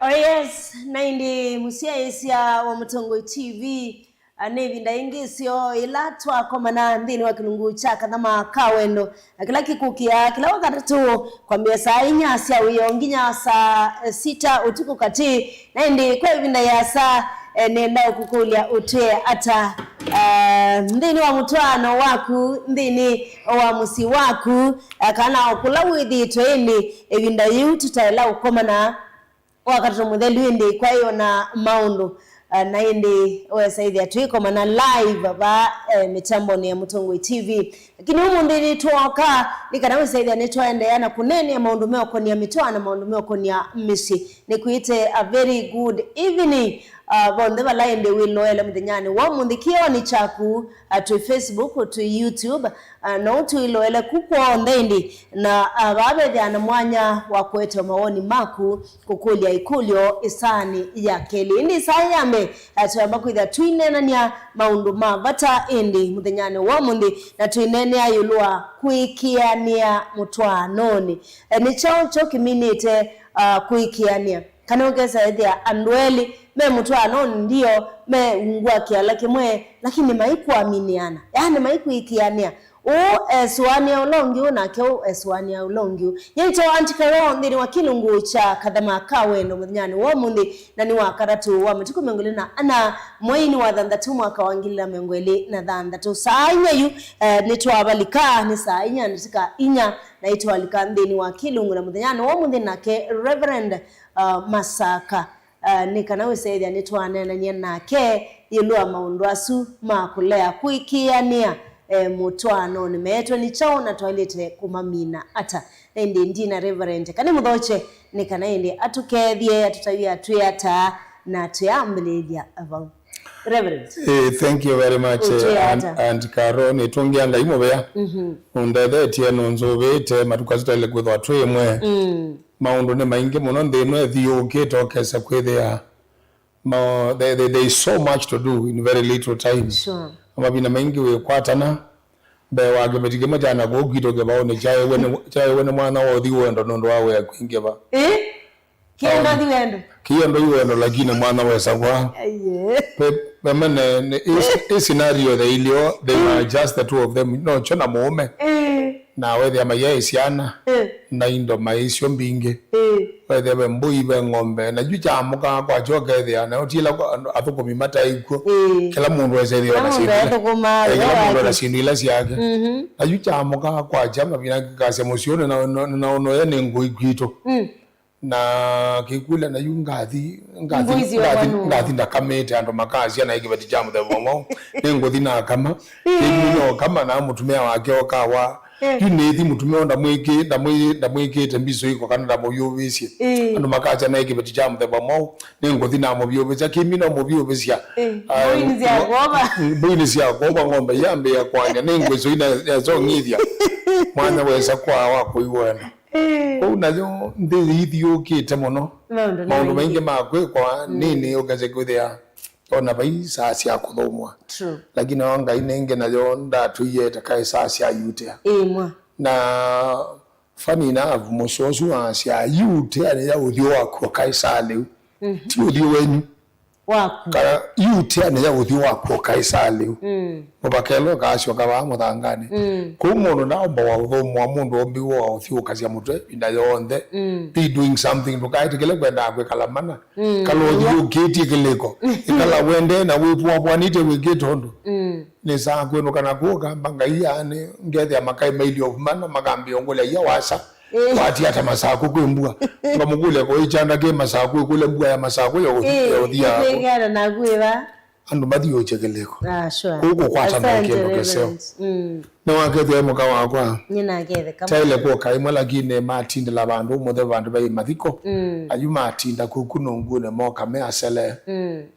Oh yes, naindi musiaisia wa Mutongo TV nevi ndaingisio ilatwa komana ndini wa kilungu chaka nama kawendo kila kikukia kila wakati tu kwambia saa inyasi ya uyonginya saa 6 utuku kati naindi kwa hivi ya saa nenda kukulia utwe ata ndini wa mutwano waku ndini wa musi waku kana okulawithi twendi evinda yu tutaela ukomana wakati mudhelwindi kwa hiyo na maundu naindi wesaidhi atuiko mana live ba mitambo ni ya Mutongo TV lakini humu ndini tuoka nikana wesaidhi anitwaende yana kuneni ya maundu meo ni ya mitoa na maundu meo ni ya misi nikuite a very good evening bonde balaende wiloela mdenyani wa mundikio ni chaku tu Facebook tu YouTube no tu iloela kuko ndendi na babe jana mwanya wa kwetu maoni maku kukulia ikulyo isani ya keli ndi sayambe atamba kwitha twinenania maundu mabata indi mdenyani wa mundi na twinenia yulwa kuikiania mutwanoni ni chao kiminite kuikiania kana ongeza idea andweli me mutwano ndio me ngwa kiala kimwe lakini maikuaminiana yani maikuikiania eswania ulongi unake eswania ulongi yito antikaro ndiri wa kilungu cha kadama kawendo munyani wa mundi na ni wakaratu wa mtuko mengolena ana mwaini wa dhandatu mwaka wangila mengweli na dhandatu saanya yu nitwabalika ni saanya nitika inya na itwalika ndini wa kilungu na munyani wa mundi nake Reverend Masaka nikanawe saidi anitwana na nyenake yilua maundu asu makulea kuikiania mutwano nimeetwa ni chao na toilete kumamina ata ndi ndina Reverend kani mudhoche nikanaende atukethie atutawia atuyata na tuyambilia ava Reverend. Thank you very much and Karoni tungianga imobea undethe nonzovete matukazitale kwithwa twimwe maundu ne maingi muno ndino ethiukite kesa kwithia there is so much to do in very little time. Sure. Amabina maingi wekwatana be wagemetige majana gogito gebaone chaye wene mwana wothi wendo nondo wawe akwingeba kiendo wendo lakini mwana wesa kwa pemene scenario the ilio they are just the two of them no chona mume na wethe amaye isiana na indo maisio mbinge wethe mbui be ngombe na juja amuka kwa joke the na otila athuko mimata iko kila mundu wesethio na sindu ila siake na juja amuka kwa jama bina kase emosione na ono yene ngui kwito na kikula na yungathi ndakamete ando makazi ana ikibati jamu the bomo nengothi na kama kimuno kama na mutumia wake okawa yunethi mutumia ndamwikite mbizo iko kana ndamuyubisye ando makazi ana ikibati jamu the bomo nengothi na mubiyubisya kimino mubiyubisya bwini sia goba ngombe yambe ya kwanya nengwezo ina yazongithya mwana wesa kwa wako iwena unayo ndithiyukite muno maundu maingi makwe kwa nini ugaze kwithia ona bai saa cia kuthomwa lakini wanga inenge nayo ndatuyete kai saa cia yutea na fani na musosu wa cia yutea ne ya uthio wako kai saa leu ti uthio wenyu wako kara yutea ne ya uthio wako kai saa leu mubakelo gacio kaba muthangane ko mundu na omba wa uthomwa mundu ombi wa uthio kacia mutwe inda yonthe be doing something to guide kile kwenda kwe kalamana kalo geti kileko ikala wende na wipwa bwanite wigetondo ne saa kweno kana kuoka bangaia ne ngethe amakai maili of mana magambi ongola ya wasa wati hata masaku kwembua ngamugule ko ichanda ke masaku kule mbua ya masaku yo odia ngara na kuiva andu bathio chekeleko sure kuko kwata na kendo keseo no wakethe muka wakwa nyina gethe kama taile ko kaimwe lakini matinda la bandu muthe bandu bai mathiko ayu matinda kukuno ngune moka me asele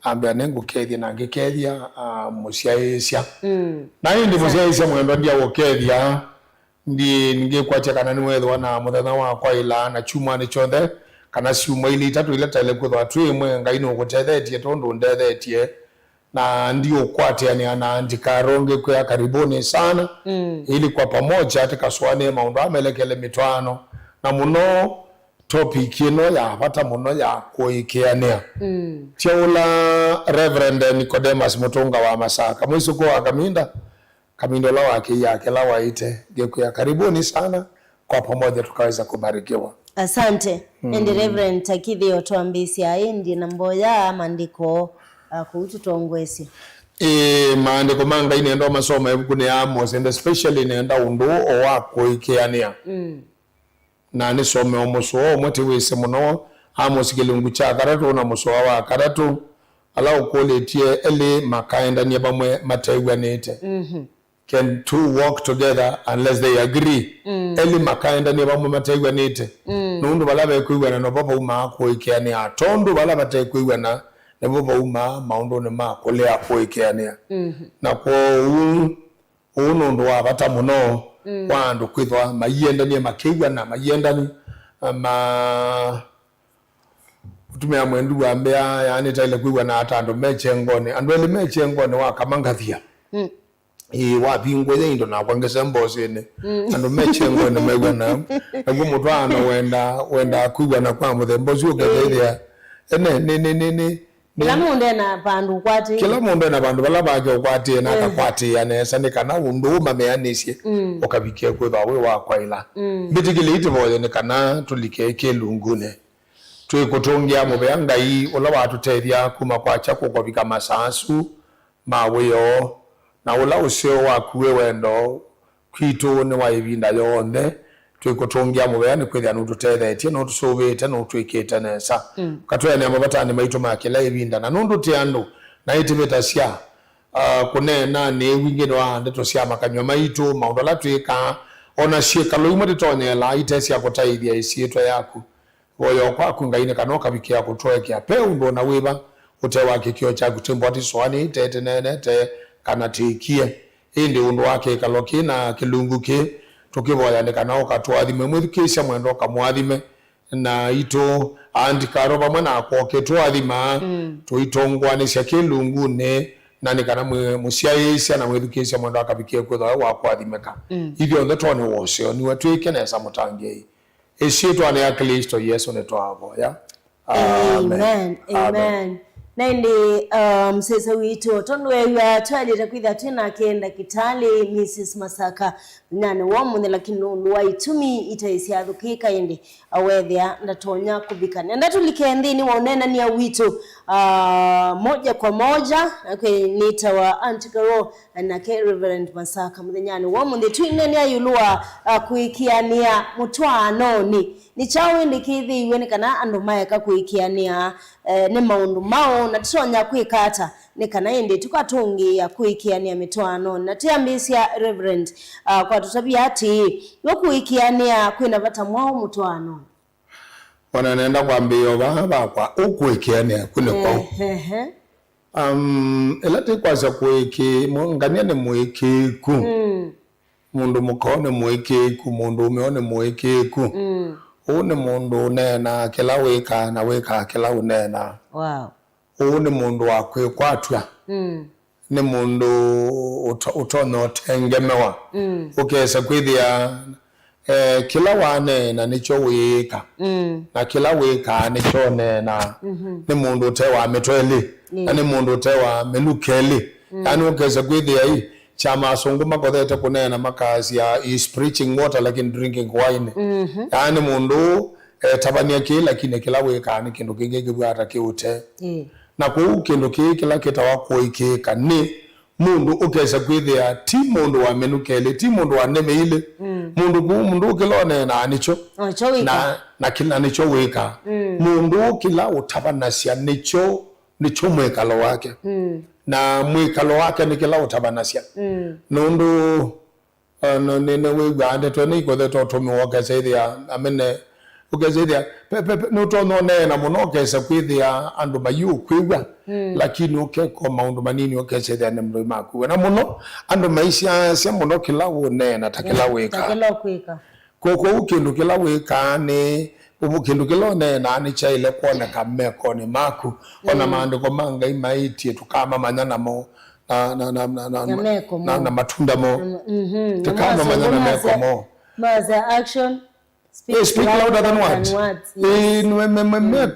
ambe nengo kethia na ngekethia musiaisya na ndi musiaisya mwendo ndia wokethia ndi ngekwacha kana ni wetho na muthenya wakwa ila na chuma ni chothe kana ciuma ili itatu ile taile kwithwa twimwe ngai no gutethetie tondu ndethetie na ndio kwate ani ana ndikaronge kwa karibuni sana ili kwa pamoja atakaswane maundu amelekele mitwano na muno topic ino ya bata muno ya kuikiania tiaula Reverend Nicodemus Mutunga wa Masaka mwisuko wa Kamindo la wake yake la waite gekuya karibuni sana kwa pamoja tukaweza kubarikiwa. Asante. And Reverend Takithi otuambisia ndi namboya mandiko kuhusu tuongwesi. Maandiko manga inenda masomo ebukune Amos and especially inenda undu owako ikiania. Na nisome omuso omwete wese muno Amos kilungu cha karatu na muso wa karatu ala ukoletie ele makaenda ni bamwe mataiwa nete. Can two walk together unless they agree? Eli makaenda ni bamwe mataiwa nete. Nundu balabe kuigwana no papa uma ko ikiania. Tondu balaba te kuigwana ne papa uma maundo ne ma kolea ko ikiania. Na ko unundu wa bata muno wandu kwithwa mayenda ni makiigwana mayenda ni utumia mwendu wa mbea yani taile kuigwana atando mechengone andwele mechengone wa kamangathia. Wabingwe indo na kwangesa mbosene ando mechengone megwana agumutwana wenda kuigwana kwa muthe mbozi ugetheria ene kila mundu na bandu kwati kila mundu na bandu balabake kwati na akakwati yanesa nikana undu mameanisye okabikie kwitha we wakwaila bitigile itivoye nikana tulike kelungune twikutungia mubea ngai ula watutethia kuma kwacha kukobika masasu maweyo na ula usio wakuwe wendo kwitu ni wa ibinda yonde twikutungia mubea ni kwithia nututethetie no tusubite no twikite nesa katwene amabatani maitu makila ibinda na nundu ti andu na itivita cia kunena ni wingine wa ndeto cia makanywa maitu maundola twika ona cieka luimo ditonyela itesia kutaithia isiitwa yaku woyo kwaku ngaine kanoka bikia kutwekea pe undo na wiba utewa kikio cha kutimbo ati swani tete nene te kana tikie indi undo wake kaloki na kilunguke tukiboya ndikana okatwathime mwithikisha mwendo kamwathime na ito andikaro bamwe na koke twathima tuitongwanisha kilungune na nikana musiaisha na mwithikisha mwendo akabikie kwitha wa kwathimeka ithio ndetone wosio ni watwike na esa mutangie esitwa ne Kristo Yesu ne twavoya. Amen. Nandi msesa witu tondwe ya twalira kwitha tena kenda Kitale Mrs Masaka nane wamunde lakini nduwa itumi itaisia thukika indi awethia ndatonya kubikana ndatulike ni waonena ni witu moja kwa moja nita wa Antigaro na Reverend Masaka muthenyani wamunde twinene ayulua kuikiania mutwano ni chawe ndikithi iwe kana andu maeka kuikiania ne maundu mao na tsonya kwikata ne kana indi tukatungia kuikiania mitwano na tiambisia Reverend kwa tutabia ati yokuikiania kwina bata mwao mutwano wana nenda kwambio baba kwa ukuikiania kune kwa elate kwaza kuiki ngania ne muiki ku mundu mukone muiki ku mundu umeone muiki ku une mundu nena kila wika na wika kila unena une mundu wakwe kwatwa ni mundu utono tengemewa ukesa kwithia kila wane na nicho wika na kila wika nicho nena ni mundu tewa metweli na ni mundu tewa melukeli yani ukesa kwithia hii chama sungu makothete kunena makazi ya is preaching water lakini drinking wine yani mundu tabania kile lakini kila weka ni kindu kingi kibwata kiute na ku kindu kila kitawa kuikika ni mundu ukesa kwithia ti mundu wa menukele ti mundu wa neme ile mundu kilone na anicho na kila nicho weka mundu kila utabanasya nicho mwekalo wake na mwikalo wake ni kila utabanasya nundu nene wigande toni ko the totomi wokesethia amene ukesethia no tono nena muno kesa kwithia andu mayu kwigwa lakini ukeko maundu manini ukesethia ne mroi maku na muno andu maisha sia muno kila unena takila wika koko ukindu kila wika ni ubukindu kilone na ani chaile kuona kameko ni maku ona maandiko manga imaitie tukama manyana mo na matunda mo tukama manyana meko mo maza action speak louder than words.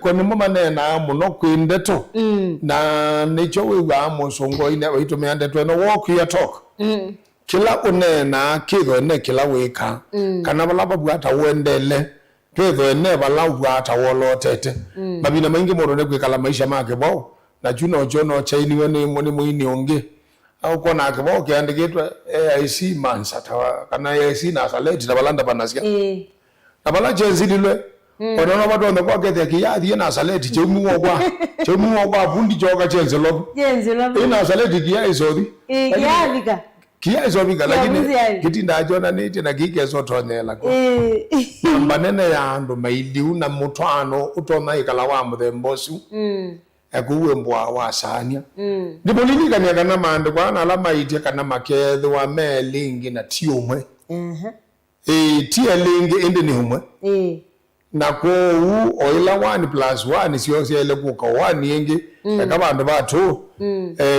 Kwani mama nena muno kwindeto na nicho wewa musongo ine witumia ndeto no walk your talk. Kila unena kitho ne kila weka kana balaba bwata wendele kitho ne balaba bwata wolotete mabina maingi moro ne kwikala maisha make bo na juno jono chaini wene moni muini onge au kona ke bo ke andiketwa AIC mansata kana AIC na saleti na balanda panasia abala jenzililwe ono batonda kwa kete kiyathi na saleti chemuwo kwa bundi joka chenzelo ina saleti kiya izodi kiyavika kia izobika lakini kitinda jona niti na kike zotonyela ko mbanene ya andu mailiu na mutwano utona ikala wa muthembosu akuwe mbwa wa sania ndipo lilika ni kana mande kwa na alama itie kana makethe wa melingi na tiumwe tia lingi ende ni humwe na ko oila 1+1 sio ile kuka 1 yengi kama bandu batu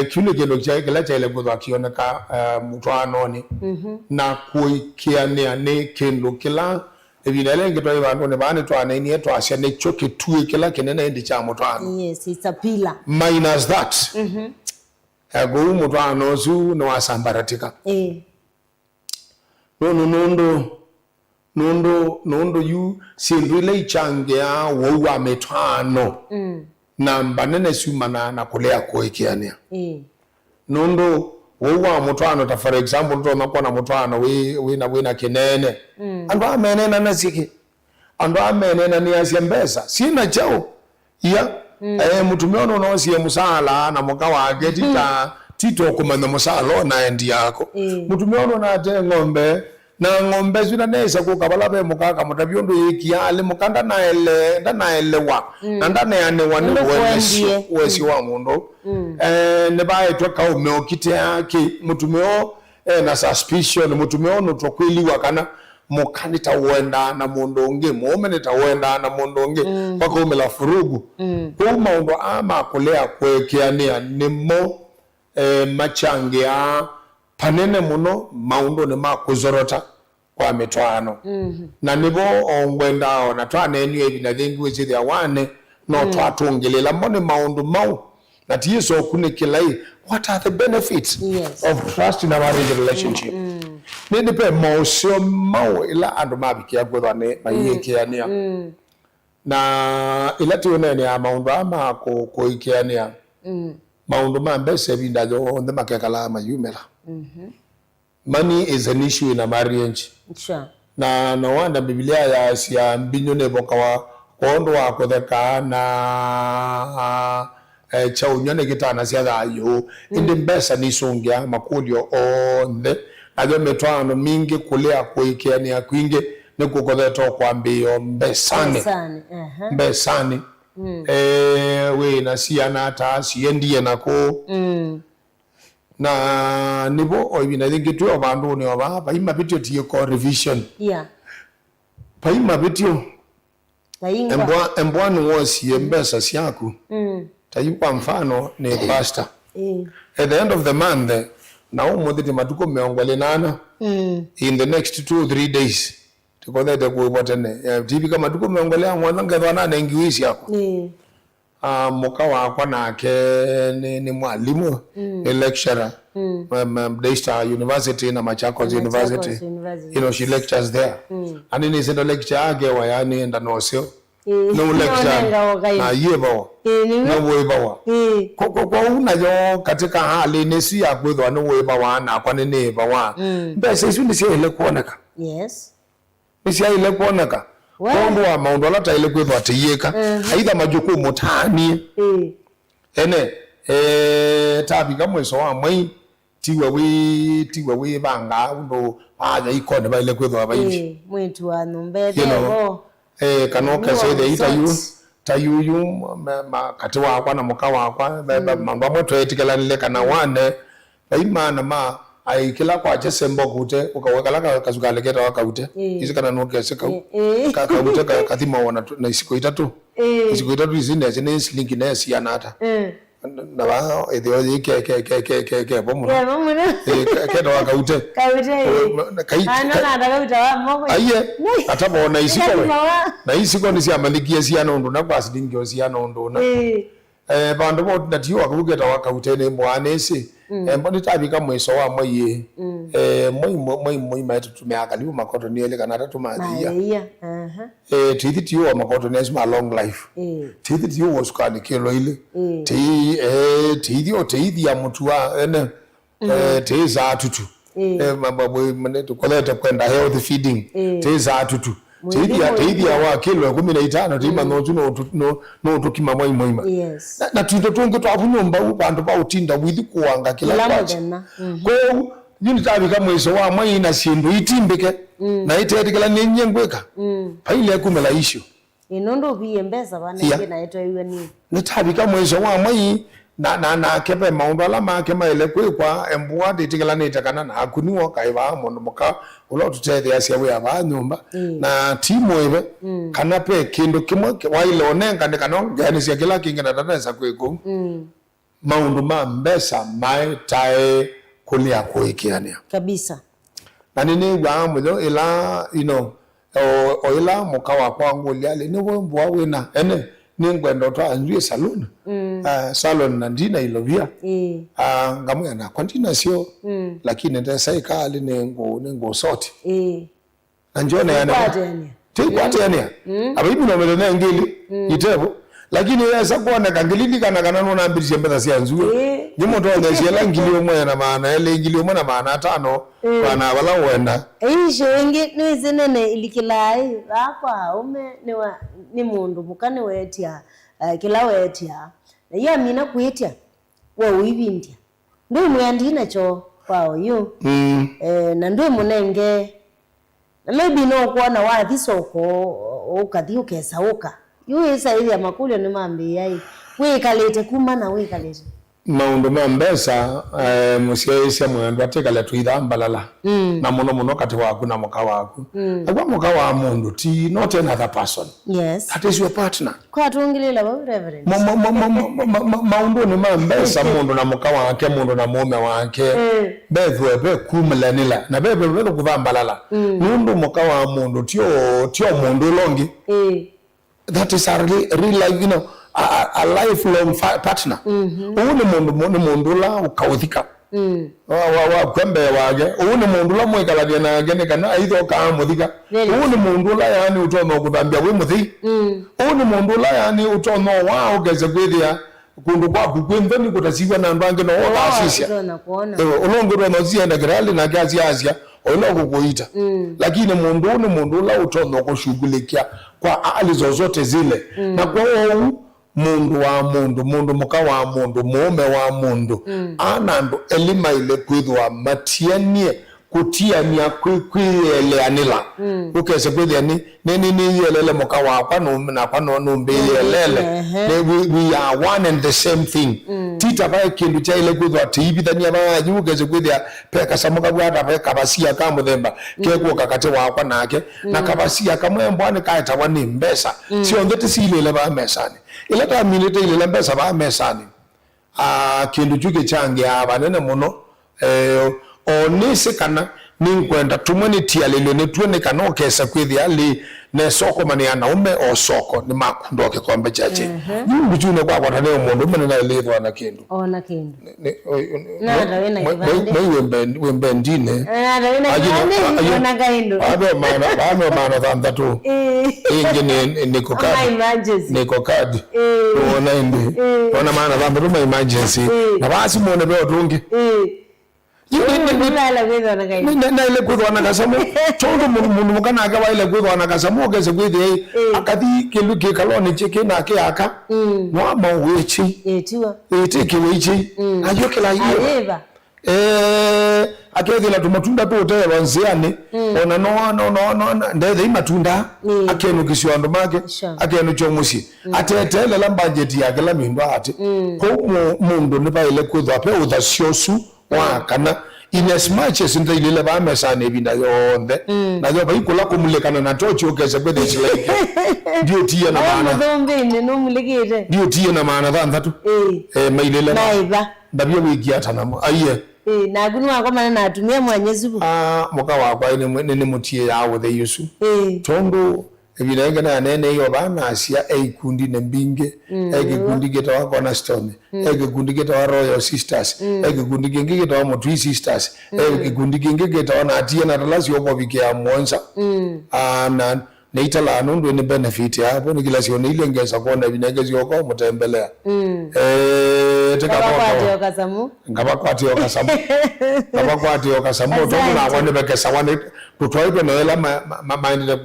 kile kilo cha ile kuzo akioneka mutwano ni na kuikiania ne kendo kila ebinale ngitwa bandu ne bane twana ni eto asya ne choke tuwe kila kenena endi cha mutwano. Yes, it's a pillar Minus that ago mutwano su no asambaratika nondo yu sindrile ichangia wowa metwano na mbanene sumana na kulea kuikiania nondo wowa mutwano ta for example to na kona mutwano we na kinene ando amenena na siki ando amenena ni asiembesa sina chao ya mutumeono no sie musala na muka wake tito kumana musalo na endi yako mutumeono na te ngombe na ngombe zina nesa kukabala be mukaka mutabyondo yikiale mukanda na elewa ndana yane wani wesi wa mundo ne bae toka umeokite yake mutumeo na suspicion mutumeo no tokwiliwa kana mukani tawenda na mondonge muomene tawenda na mondonge pako umela furugu kwa maundo ama kulea kwekeania nimo machangia panene muno maundo ne makuzorota kwa metwano na nibo ongwendao na twana enye bina thingi wechithia wane no twatungilela mbone maundo mau na tiyeso kunikilai what are the benefits of trust in a marriage relationship nipe mausio mau ila andu mabikia gwethane mayikiania na ila tionene ya maundo ama kuikiania maundo mambese bindajo onde makekala mayumela money is an issue in a marriage. Sure. Na no wanda Biblia ya siya mbinyo ne boka wa kondo wa kodeka na chaunyane kitana siya da yo indi mbesa nisongia makulio onde ajo metwano mingi kulea kuikiani ya kuinge ne kukodeto kwa mbiyo mbesani we na siya nata siyendiye nako na nibo oibina thingitu abandu ni oba baima bitio tie ko revision baima bitio embwa no wosi embesa siaku tayikwa mfano ni pastor at the end of the month na umudhiti matuko meongwele nana in the next 2-3 days tukodete kuibotene tibi kama tuko meongwele mwana ngedwana na ingiwisi yako muka wakwa nake ni mwalimu ni lecturer Daystar University na Machakos University. You know, she lectures there and in his lecture age wayani enda nosio no lecture na yebo no webawa kwa unayo katika hali nesi ya kwethwa no webawa na kwa nene bawa mbese isu ni ile kuoneka nisi ile kuoneka kondo wa maundu alata ile kwethwa tiyeka aidha majukumu tani ene tabi kamweso wa mwai tiwa we banga undo aja ikone ba ile kwethwa ba ifi mwitu wa numbete ho kanoka say the tayuyu makati wakwa na muka wakwa mambo mwetu etikela nile kana wane baimana ma aikila kwa chesembo kute ukawekala kazukaleketa wakaute izikana noke seka kakute kathima wana na isiko itatu izine zine slinki na sianata na ba ethio ke bomu ke ndo akaute kai ana ndakauta wa moko aiye atabona isiko na isiko ni cia malikia cia nundu na kwa sidingio cia nundu na bandu bo ndatio akugeta wakaute ni mwanesi mboni tabika mweso wa mwaye moi maitu tumeaka liu makoto ni ele kana tatu madia tithi tiyo makoto ni asma long life tithi tiyo wasukani kilo ile tithi ya mtu wa ene tiza atutu mababu mnetu koleta kwenda health feeding tiza atutu tithi ya wa kilo 15 tima no tukima moi yes na tinto tungu twapu nyumba ubantu ba utinda withi kuanga kila kwachi ko nyini tabi kama iso wa mai na sindu itimbike na itetikala nenyengweka paile kumela issue inondo biyembeza bana na eto iwe ni tabi kama iso wa mai na kepe maundu ala make maile kwa embua ditikala nitakana na akuniwa kaiba mondo moka ulo tutete asia we aba nyumba na timu ebe kana pe kindu kimwe waile onenga ndikano gani sia kila kinga na dada sa kweko maundu ma mbesa mai tae kulia kuikiania kabisa na nini gwa mulo ila o ila mukawa kwangu liale ni wembwa wena ene ningwendo to anjue salon salon na ndina ilovia ngamu yana kwantina sio lakini ndio saikali nengo sote anjone yana tikwate yana abibi no mele na ngili itebo lakini yesa kuona kangilili kana nona mbiri mbeza sia nzue nyimo to ngeshela ngili omwe na maana ile ngili omwe na maana 5 bana wala wenda shenge nizinene ilikilai akwa ume ni mundu mukane wetia kila wetia ya mina kuitia wa uibindia ndio mwandina cho kwao yo na ndio munenge na maybe no kuona wa thisoko ukathi ukesauka yu isa ile makulio ni mambi yai wikalete kumana wikalete maundu mambesa musiaisha mwandu atekala tuidhambalala na muno kati waku na muka waku agwa muka wa mundu ti not another person yes that is your partner kwa tuongilila wa reverend maundu ni mambesa mundu na muka wake mundu na mume wake bethwe be kumlanila na bebe bebe kudhambalala mundu muka wa mundu tio mundu longi that is a real life a lifelong partner uni mundu la ukauthika wa kwembe wage uni mundu la mwekala na gene kana aitho ka muthika uni mundu la yani utono kuthambia we muthi uni mundu la yani utono wa ugeze kwithia kundu kwa kukwembe kutasiwa na ndange no asisia ulongo no zienda grali na gazi asia ono kukuita lakini mundu la utono kushughulikia kwa alizo zote zile na kwa mundu wa mundu muka wa mundu mume wa mundu anandu elima ile kwithwa matianie kutiania kwiyeleanila ukese kwithia ni yelele muka wa kwa na kwa no mbiyelele we are one and the same thing tita ba kindu cha ile kwithwa tibithania ba ukese kwithia peka samuka bwata ba kabasia ka muthemba kekuo kakate wa kwa nake na kabasia kamwe mbwani kaita wani mbesa sio ngeti silele ba mesani ila ta minute ile mbesa ba mesani kindu chuke change abanene muno onise kana ninkwenda tumweni tialele ne tuone kana okesa kwithia ali ne soko mani anaume o soko ni makundo kikombe chache nyungu chune kwa tane mundu mene na lethwa na kindu ona kindu na rawe na kibande wembe ndine na rawe na kibande ona kaindu ame mana thandatu ingine niko kadi ona indi ona mana thandatu ma emergency na basi muone be otungi na ile kwithwa na kasamu chondo mundu mukana akawa ile kwithwa na kasamu ogeze kwithi akathi kindu kikaloni chike na kiaka no mawechi etiwa etike wechi ayokela hiyo akethila tumatunda tote wanziane ona no ndethe matunda akenu kisio andu make akenu chomusi atetele la budget yake la mindu ati ko mundu ni baile kwithwa pe uthasiosu wa kana in as much as nta ile ba mesa ne binda yonde na yo ba ikula kumulekana na tochi okeze kwede like ndio tie na maana ndombe no mulegere ndio tie na maana thantatu mailele naiba ndabyo wigia tanamo aiye na gunu wako mana na atumia mwanyezubu muka wakwa ni mutie yawo the yusu tondo ebirenge na nene yo bana asia eikundi nembinge ekikundi geta wa Cornerstone ekikundi geta wa Royal Sisters ekikundi geta wa Motui Sisters ekikundi geta wa natie na dalasi yobo bikia mwanza na neitala anondo ni benefit hapo ni kila sio ile ngeza kuona binenge ziyoko mutembelea tekakwati okasamu ngabakwati okasamu tokuna kwande bekesa wane tutwaitwe noela maindile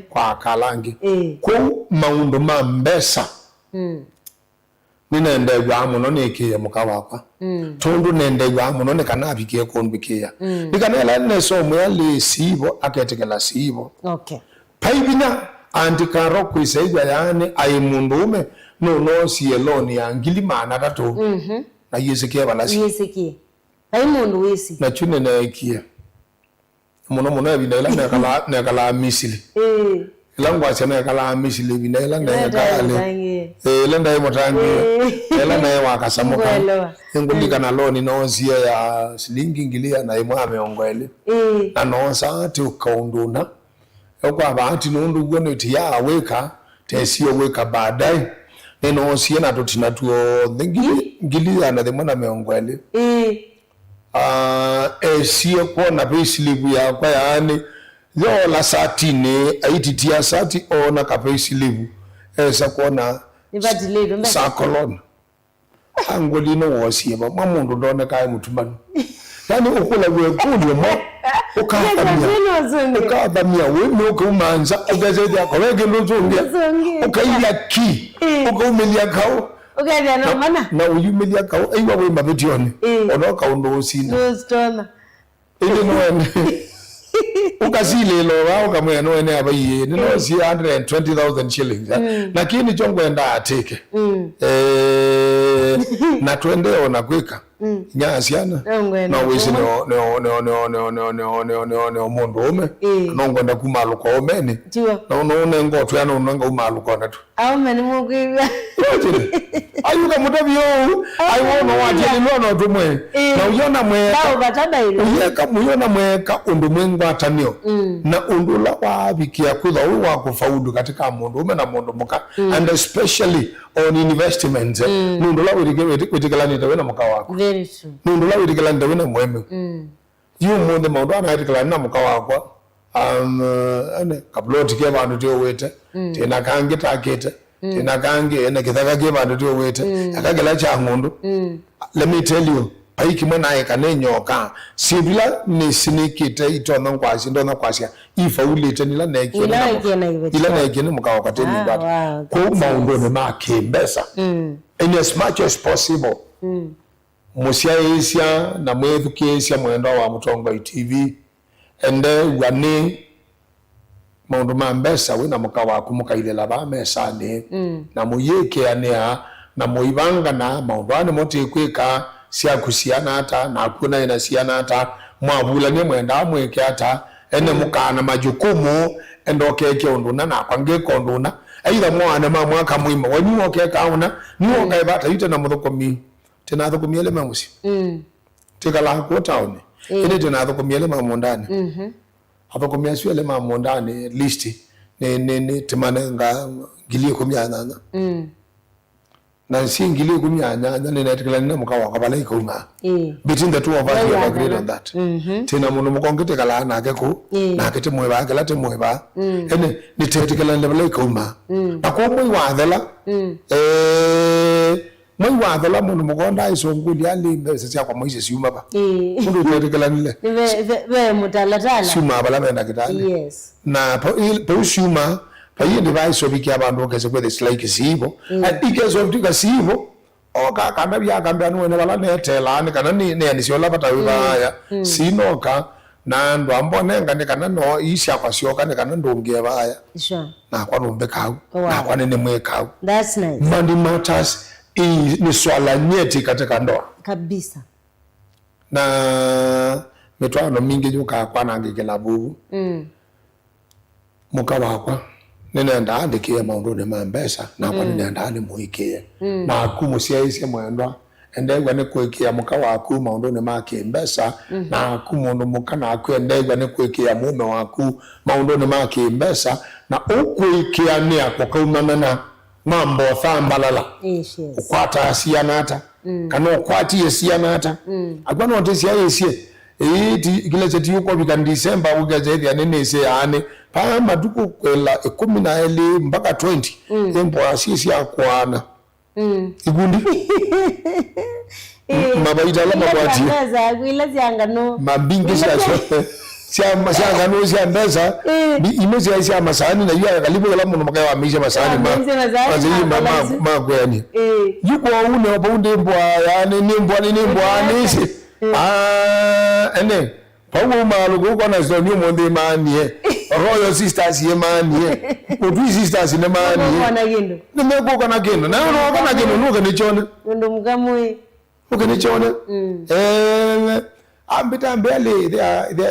kwa kalangi ku maundo mambesa ninde gwa muno nekiye mukawakwa tundu nende gwa muno ne kana abikiye konbikiya nikanela neso mwali sibo aketekela sibo okay paibina andikaro kwisaigwa yani aimundume no sieloni ya ngilimana tatu na yesekia balasi yesekia aimundu wesi na chune na ikie muno ebinela nekala misili langwa chana kala misili binela na kale lenda imotangi lenda wakasamuka ngulika na loni no sia ya silingi ngilia na imwa ameongwele na no saati ukaunduna kwa bahati nundu gwono ti ya weka tesio weka baadaye neno sia na totina tuo ngilia na demona meongwele sio kuona basilibu ya kwa yani yo la satine aititia sati ona kapesilibu esa kuona nibadilelo sa kolona angolino wosie ba mamundu ndone kai mutumani yani ukula wekundi mo ukadamia wewe ukumanza ugazeti akolege nzungia ukaila ki ukaumelia kao ukaenda no mana na uyumelia kao aiwa we mabetioni onoka undo usina dostona ile no ukazile lo wao kama yana ene abaye no si 120,000 shillings lakini chongwenda ateke na twende ona kweka nyasiana na wisi no mundu ume no ngwenda kumaluko omene no no ngoto yana unanga umaluko natu awumene mukwiwa ayuka mutabyo ayiwona wajeli no tumwe na uyona mwe bawo batabailo uyeka muyona mweka undu mwengwatanio na undula wabikia kutha uyu wakufaudu katika mundu ume na mundu muka and especially on investments nundula witikalani tawe na muka wako very true nundula witikalani tawe na mweme yu mundu maundu anaitikilani na muka wako ane kabloti ke bandu tiyo wete tena kange takete tena kange ene kithaka ke bandu tiyo wete akagela cha ngundu let me tell you paiki mwana ekane nyoka sibila ni sinikite itona nkwasi ndona kwasya ifa ulite nila neki ila neki ni mukawa kateni bata ko maundo ne makembesa in as much as possible musia esia na mwevu kesia mwendo wa Mutongo TV ende wani maundo mambesa wina mukawa kumukaile laba mesa ne na muyeke anea na muibanga na maundo ane mote kweka siya kusiana hata na hakuna inasiana hata mwabula ni mwenda mweke hata ene mukana majukumu endo keke onduna na kwange konduna aidha mwana mwaka mwima wani okeka una ni okaibata yite na muthokomi tena thokomiele mamusi tikala ko town ene tena thokomiele mamondani athokomia siele mamondani list ne temane nga gilie komyana na singilie kumyanya na netikala nina mukawa kabala ikuma between the two of us we have agreed on that tena muno mukongete kala na keko na kete mweba kala te mweba ene nitetikala lebala ikuma akomwe wadela mwe wadela muno mukonda isonguli ali mbese kwa moise siuma ba mundu nitetikala nile ve mutalatala siuma bala benda kitale yes na po siuma payi device obiki abantu okese kwethe like sibo ikezo obika sibo oka kanda bya kamba no wena bala netela ni kana ni anisiola batawe baya sinoka na ndo ambone ngane kana no isha kwa sioka ni kana ndonge baya sure na kwa nombe kawo na kwa nene mwe kawo that's nice money matters ni swala nyeti katika ndoa kabisa na metwano mingi juka kwa nangikela bubu muka wakwa nenda andikie maundu ne mambesa na kwa nenda ali muikie na akumusia ise mwendwa endegwa ne kuikia muka waku maundu ne make mbesa na akumundu muka na akwendegwa ne kuikia mume waku maundu ne make mbesa na ukuikia ni akokaumana na mambo thambalala ukwata asianata kana ukwati asianata agwana otisia yesie kile cheti yuko bika December ugaje nene se ane pa maduko kwela 12 mpaka 20 embo asisi akwana igundi mabaita la mabati ngaza kuilazi angano mabingi siama ngano siambeza imezi ya siama masani na yuya kalibu la muno makaya amisha masani ma kwani yuko une obunde mbwa yani ni mbwa nisi ene pawo malugo kona zoni monde manie royal sisters ye manie odu sisters ne manie ne mego kana gendo na no kana gendo no kana chone ndo mugamwe ukene chone ambita mbele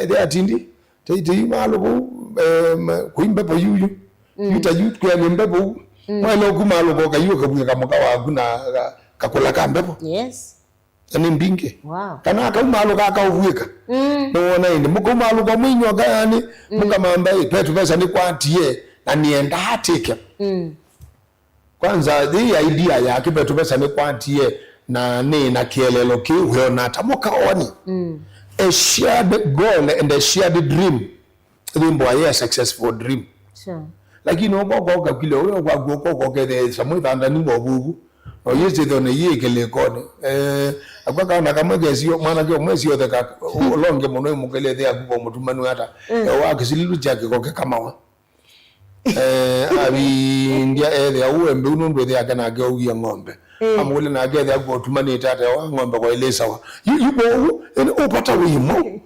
they atindi tete malugo kuimbepo yuyu yutayut kwa mbepo wale kumalugo kayuka buka kamuka wa kuna kakola kambepo yes ani mbinge wow kana akaumalo kakauvuika nona inde mukumalo kwa mwinyo gani mukamamba ipetu pesa ni kwantie na nienda hatike kwanza the idea ya kipetu pesa ni kwantie na na kielelo ki weona tamukaoni a shared goal and a shared dream limbo ya successful dream sure lakini ogogo kile oyo kwa goko ke samwe ndani ngobubu oyeze done yekele kone akwaka na kamagezi mwana ke mwezi yodeka olonge muno mukele de akubo mutumanu hata wakisililu chake koke kama wa abi ndia ya uembe unondwe de akana ge uya ngombe amule na ge de akubo tumani tata wa ngombe kwa ile sawa yubo ene opata wimo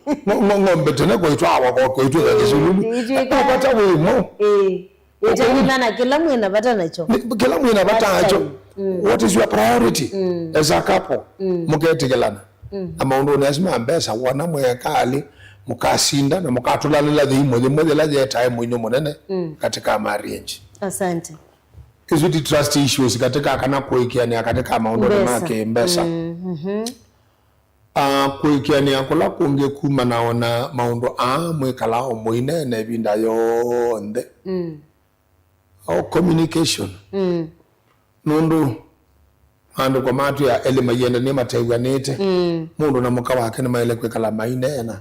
ngombe tena kwa itwa wa kwa itwa kisululu opata wimo itaendana kila mwena bata nacho what is your priority as a couple mugetegelana amaundo nasima ambesa wana mwekali mukasinda na mukatulalela dhimo dhimo la je time inyo monene katika marriage asante is with trust issues katika kana kuikiana katika amaundo make mbesa kuikiana akola kunge kuma naona maundo mwekala omuine na binda yonde au communication nundu ando kwa matu ya elima yenda ni mataiwanete mundu na muka wake na maele kwekala mainena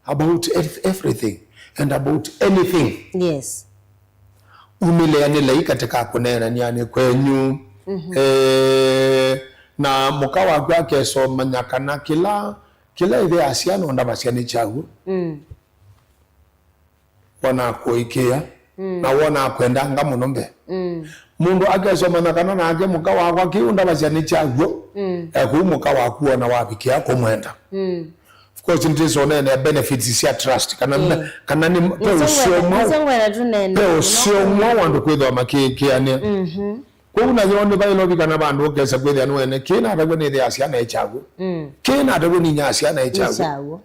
about everything and about anything yes umileane lai katika kunena nyane kwenyu na muka wake so manyakana kila ile asiano nda basiani chagu wana kuikea na wana kwenda ngamo nombe mundu akesoma nakana nake muka wakwa kiunda basiani chagu muka wakwa na wapikia komwenda of course ndizo nene benefits ya trust kana ni sio mwa wandu kwetho makikiane ko unanyone bailo bikana bandu okesa kwetho anwene kina atagwe ni the asiana echagu kina atagwe ni nyasiana echagu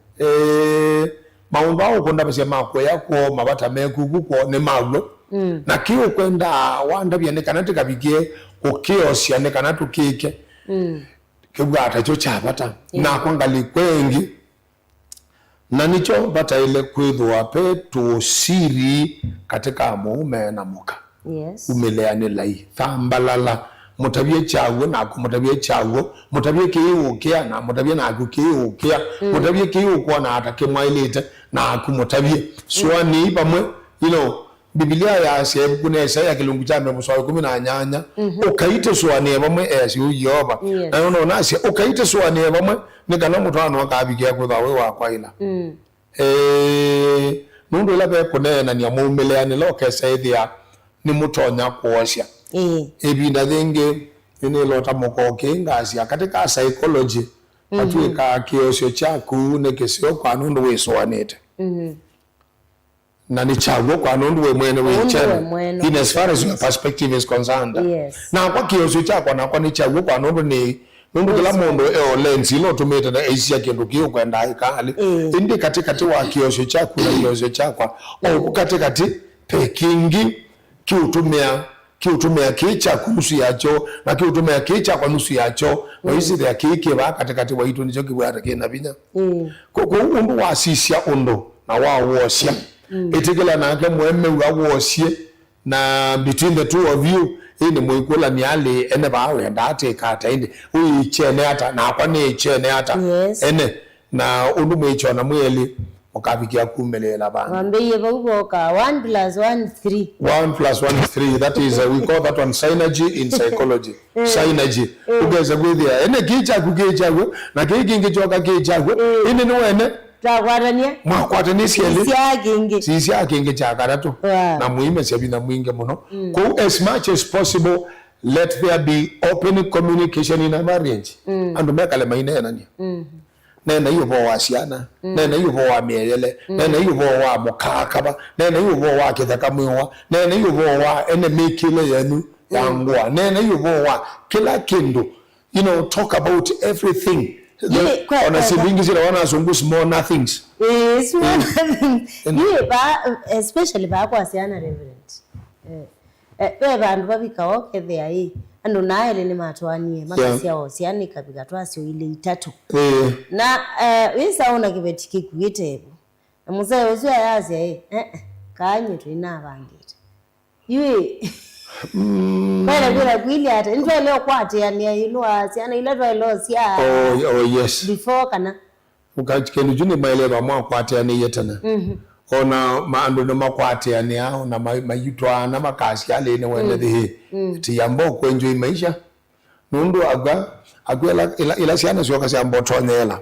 maundu ao konda basema ko yako mabata meku ko ne maglo na kiyo kwenda wanda byane kana tikabigie okiosia ne kana tukike kibwata cyo chabata na kwangali kwengi na nicho bata ile kwithwa petu siri katika mume na muka yes umeleane lai thambalala mutabie chago na mutabie chago mutabie kiukia na mutabie na kiukia mutabie kiuko na atakemwailete na kumutabie swani pamwe Biblia ya sehemu kuna Isaya kilungu cha msao 18 ukaite swani pamwe esi uyoba na unaona asi ukaite swani pamwe nikana mutano akabikia kuthawe wakwa ila nundu la be kunena ni amumeleane lokesa ithia ni mutonya kuosha ebinda thenge ine lota mukoke ngasia katika psychology atuika kiosho chaku ne kesio kwa nundu wiswanete na ni chago kwa nundu we mwene in as far as your perspective is concerned yes. na kwa kiosho chako na kwa ni chago kwa nundu ni Nundu kila mundu lensi no tumete na asia kindu kiyo kwenda ikali indi katikati wa kiosho chako na kiosho chakwa au katikati pekingi kiutumia kicha kunusu yacho na kiutumia kicha kwa nusu yacho na hizi ya kike ba katikati wa itu nicho kibwata kina binya ko undu wa sisia undu na wa wosia etikela na ke mweme wa wosie na between the two of you ini mwikula ni ali ene ba wenda ate kata indi uichene ata na kwa ni ichene ata ene na undu mwichona mweli okabikia kumelela bana wambeye bakuboka 1 + 1 3 1 + 1 3 that is we call that one synergy in psychology synergy ugeza kwithia ene kicha kukichago na kiki ngichoka kichago ini ni wene twagwarania mwakwatania siele sisia kingi cha karatu na muime sebina mwinge muno ko as much as possible let there be open communication in a marriage and make le maine nani nena yubo wasiana nena yubo wa miele nena yubo wa mukakaba nena yubo wa kithakamuwa nena yubo wa enemy kile yenu yangwa nena yubo wa kila kindu talk about everything. Ona silingi zile wanazungu small nothings. Small nothings. Especially ba kwa siana reverend. Bandu babika okethe ai ando naele ni matwanie makasi yao siani kabika twasio ile itatu. Na wisa ona kibetiki kuitebo. Muzee uzwa yazi kanye twina bangite. Bila kwili ata ntwe leo kwate yani ilwa siana ile leo sia yes before kana ukachikeni juni maeleba mwa kwate yani yetana ona maando no makwate yani hao na mayitwa na makasi ale ne wende the tiyambo kwenjo maisha nundu agwela ila siana sio kasi ambotonyela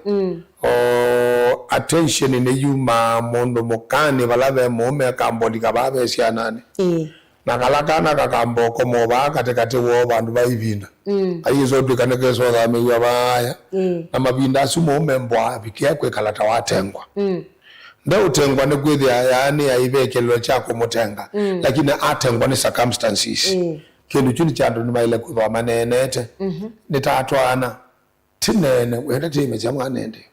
attention ne yuma mondo mokane balave mome kambodi kababe sianane nakalakana kakambo komo ba katikati wo bandu bayivinda ayizo dukane keso za meya baya na mabinda sumo membwa bikia kwe kalata watengwa ndio utengwa ne kwezi yani aibekelo chako mutenga lakini atengwa ni circumstances kindu chuni chandu ni maile kwa manenete nitatwana tinene wenda time jamwa nende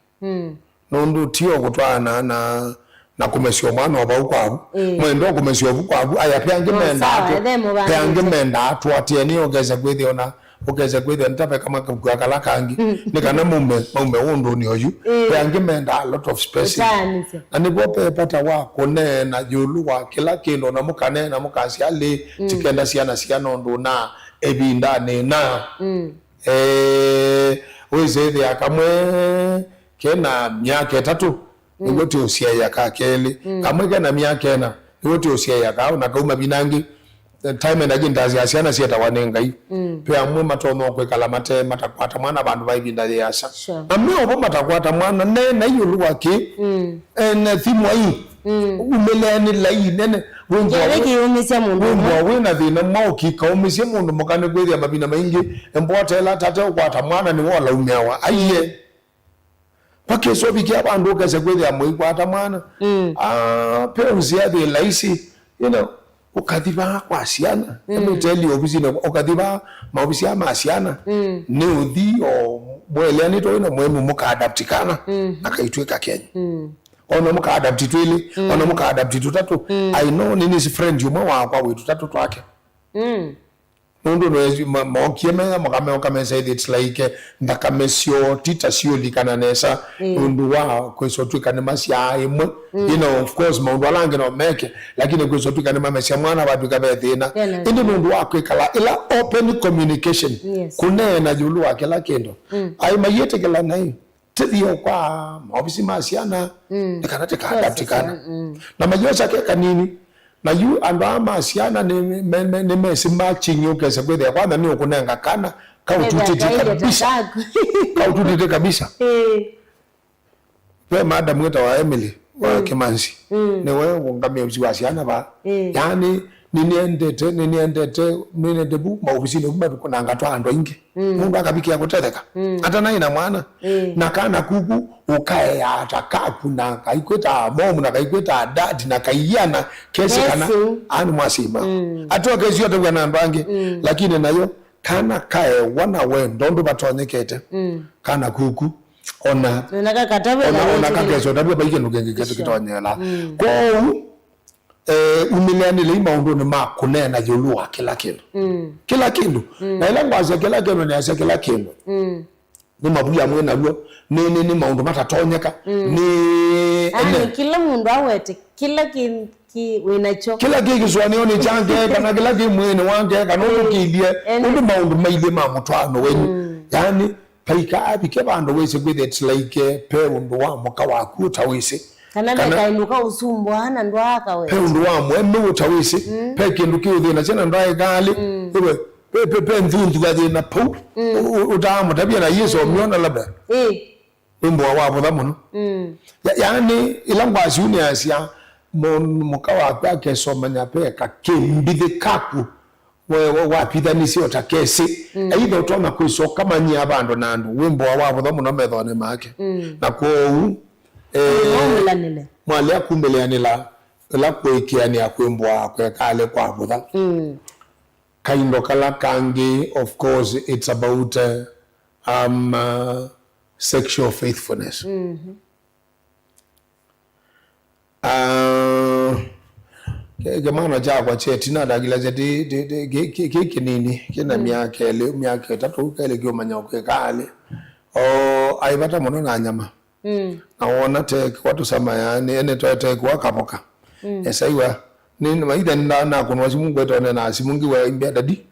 nundu tio kutwana na kumesio mwana wa baukwabo mwendo kumesio bukwabu ayapeange menda atu atieni ogeza kwethi ntape kama kugakala kangi nikana mume undu ni oyu peange menda a lot of space ani bope pata wa kunena julu wa kila kindo na mukane na mukasi ali tikenda siana ndu na ebinda ne na wezede akamwe kena miaka 3 ngoti osia ya kakeli kamwe na miaka ena ngoti osia ya kao na kauma binangi time and again dazi asiana sieta wanengai pe amwe matono kwe kala mate matakwata mwana bandu baibinda yasa amwe obo matakwata mwana na yuluwa ki en thimu ai umeleni lai nene wengi umisia mundu wena thina mauki ka umisia mundu mukane kwethia mabina maingi embotela tate kwata mwana ni wola umewa aiye pakeso bikia abandu kaze kwethia amwe kwata mwana parents ya the laisi ukathiba kwa asiana tell you obisine ukathiba maobisi ama asiana ni uthi o mweleni to ino mwemu muka adaptikana akaitweka Kenya ono muka adapt twili ono muka adapt tutatu I know nini si friend yuma wa kwa wetu tatu twake Mundu nwezi maokieme mokame said it's like ndakamesio tita sio likana nesa mundu wa kweso twika ne masia imwe of course mundu alange no meke lakini kweso twika ne mamesia mwana badu kabethina indi mundu wa kwekala ila open communication kunena julu wa kila kendo ai mayete kala nai tidio kwa obisi masiana kanate ka adaptikana na majosa keka nini na yu andama asiana ni mesi matching yokese kwethe kwanza ni ukunenga kana kaututite kabisa we madam weta wa Emily wa Kimanzi ni wewe ungamia usi asiana ba yani niniendete bu maofisini kumba kuna ngatwa ando ingi mungu akabikia kutetheka hata nai na mwana na kana kuku ukae atakaku na kaikweta mom na kaikweta dad na kaiyana kesi kana anu mwasima atoke sio to bwana mbange lakini nayo kana kae wana we ndondo batonyekete kana kuku ona kakeso tabe baike nugenge keto kitonyela ko umiliani le maundu ni makunena yolua kila kindu na ila ngwaze kila kindu ni ase kila kindu ni mabuya mwena luo ni maundu matatonyeka ni kila mundu awete kila winacho kila kiswani oni change kana kila kimwene wange kana ukilie undu maundu maile ma mutwano wenyu yani paika abike bandu wese with it's like pe undu wa moka waku tawise kana kainuka usumbo hana ndo aka we pe undu wa mweme utawise pe kindu kiuthi na chena ndai gali iwe pe ndundu gathi na pu utamu tabia na yeso miona labda imbo wa botha muno yani ilangwa juni asia moka waku akesoma nyape ka kimbithe kaku wa pithanisi otakesi aitha utona kwisoka manyi abandu nandu wimbo wa botha muno methone make na ko mwali akumbeleanila la kwekiani akwimbo akwe kale kwa botha kaindo kala kangi of course it's about sexual faithfulness Gemana jagwa cheti na dagila jeti kiki nini kina miaka tatu kele gyo manyoko kale aibata mono na nyama naona te watu samayani ene tote kwa kapoka esaiwa nini maida na kunwa simungu wetu na simungi wa imbia dadi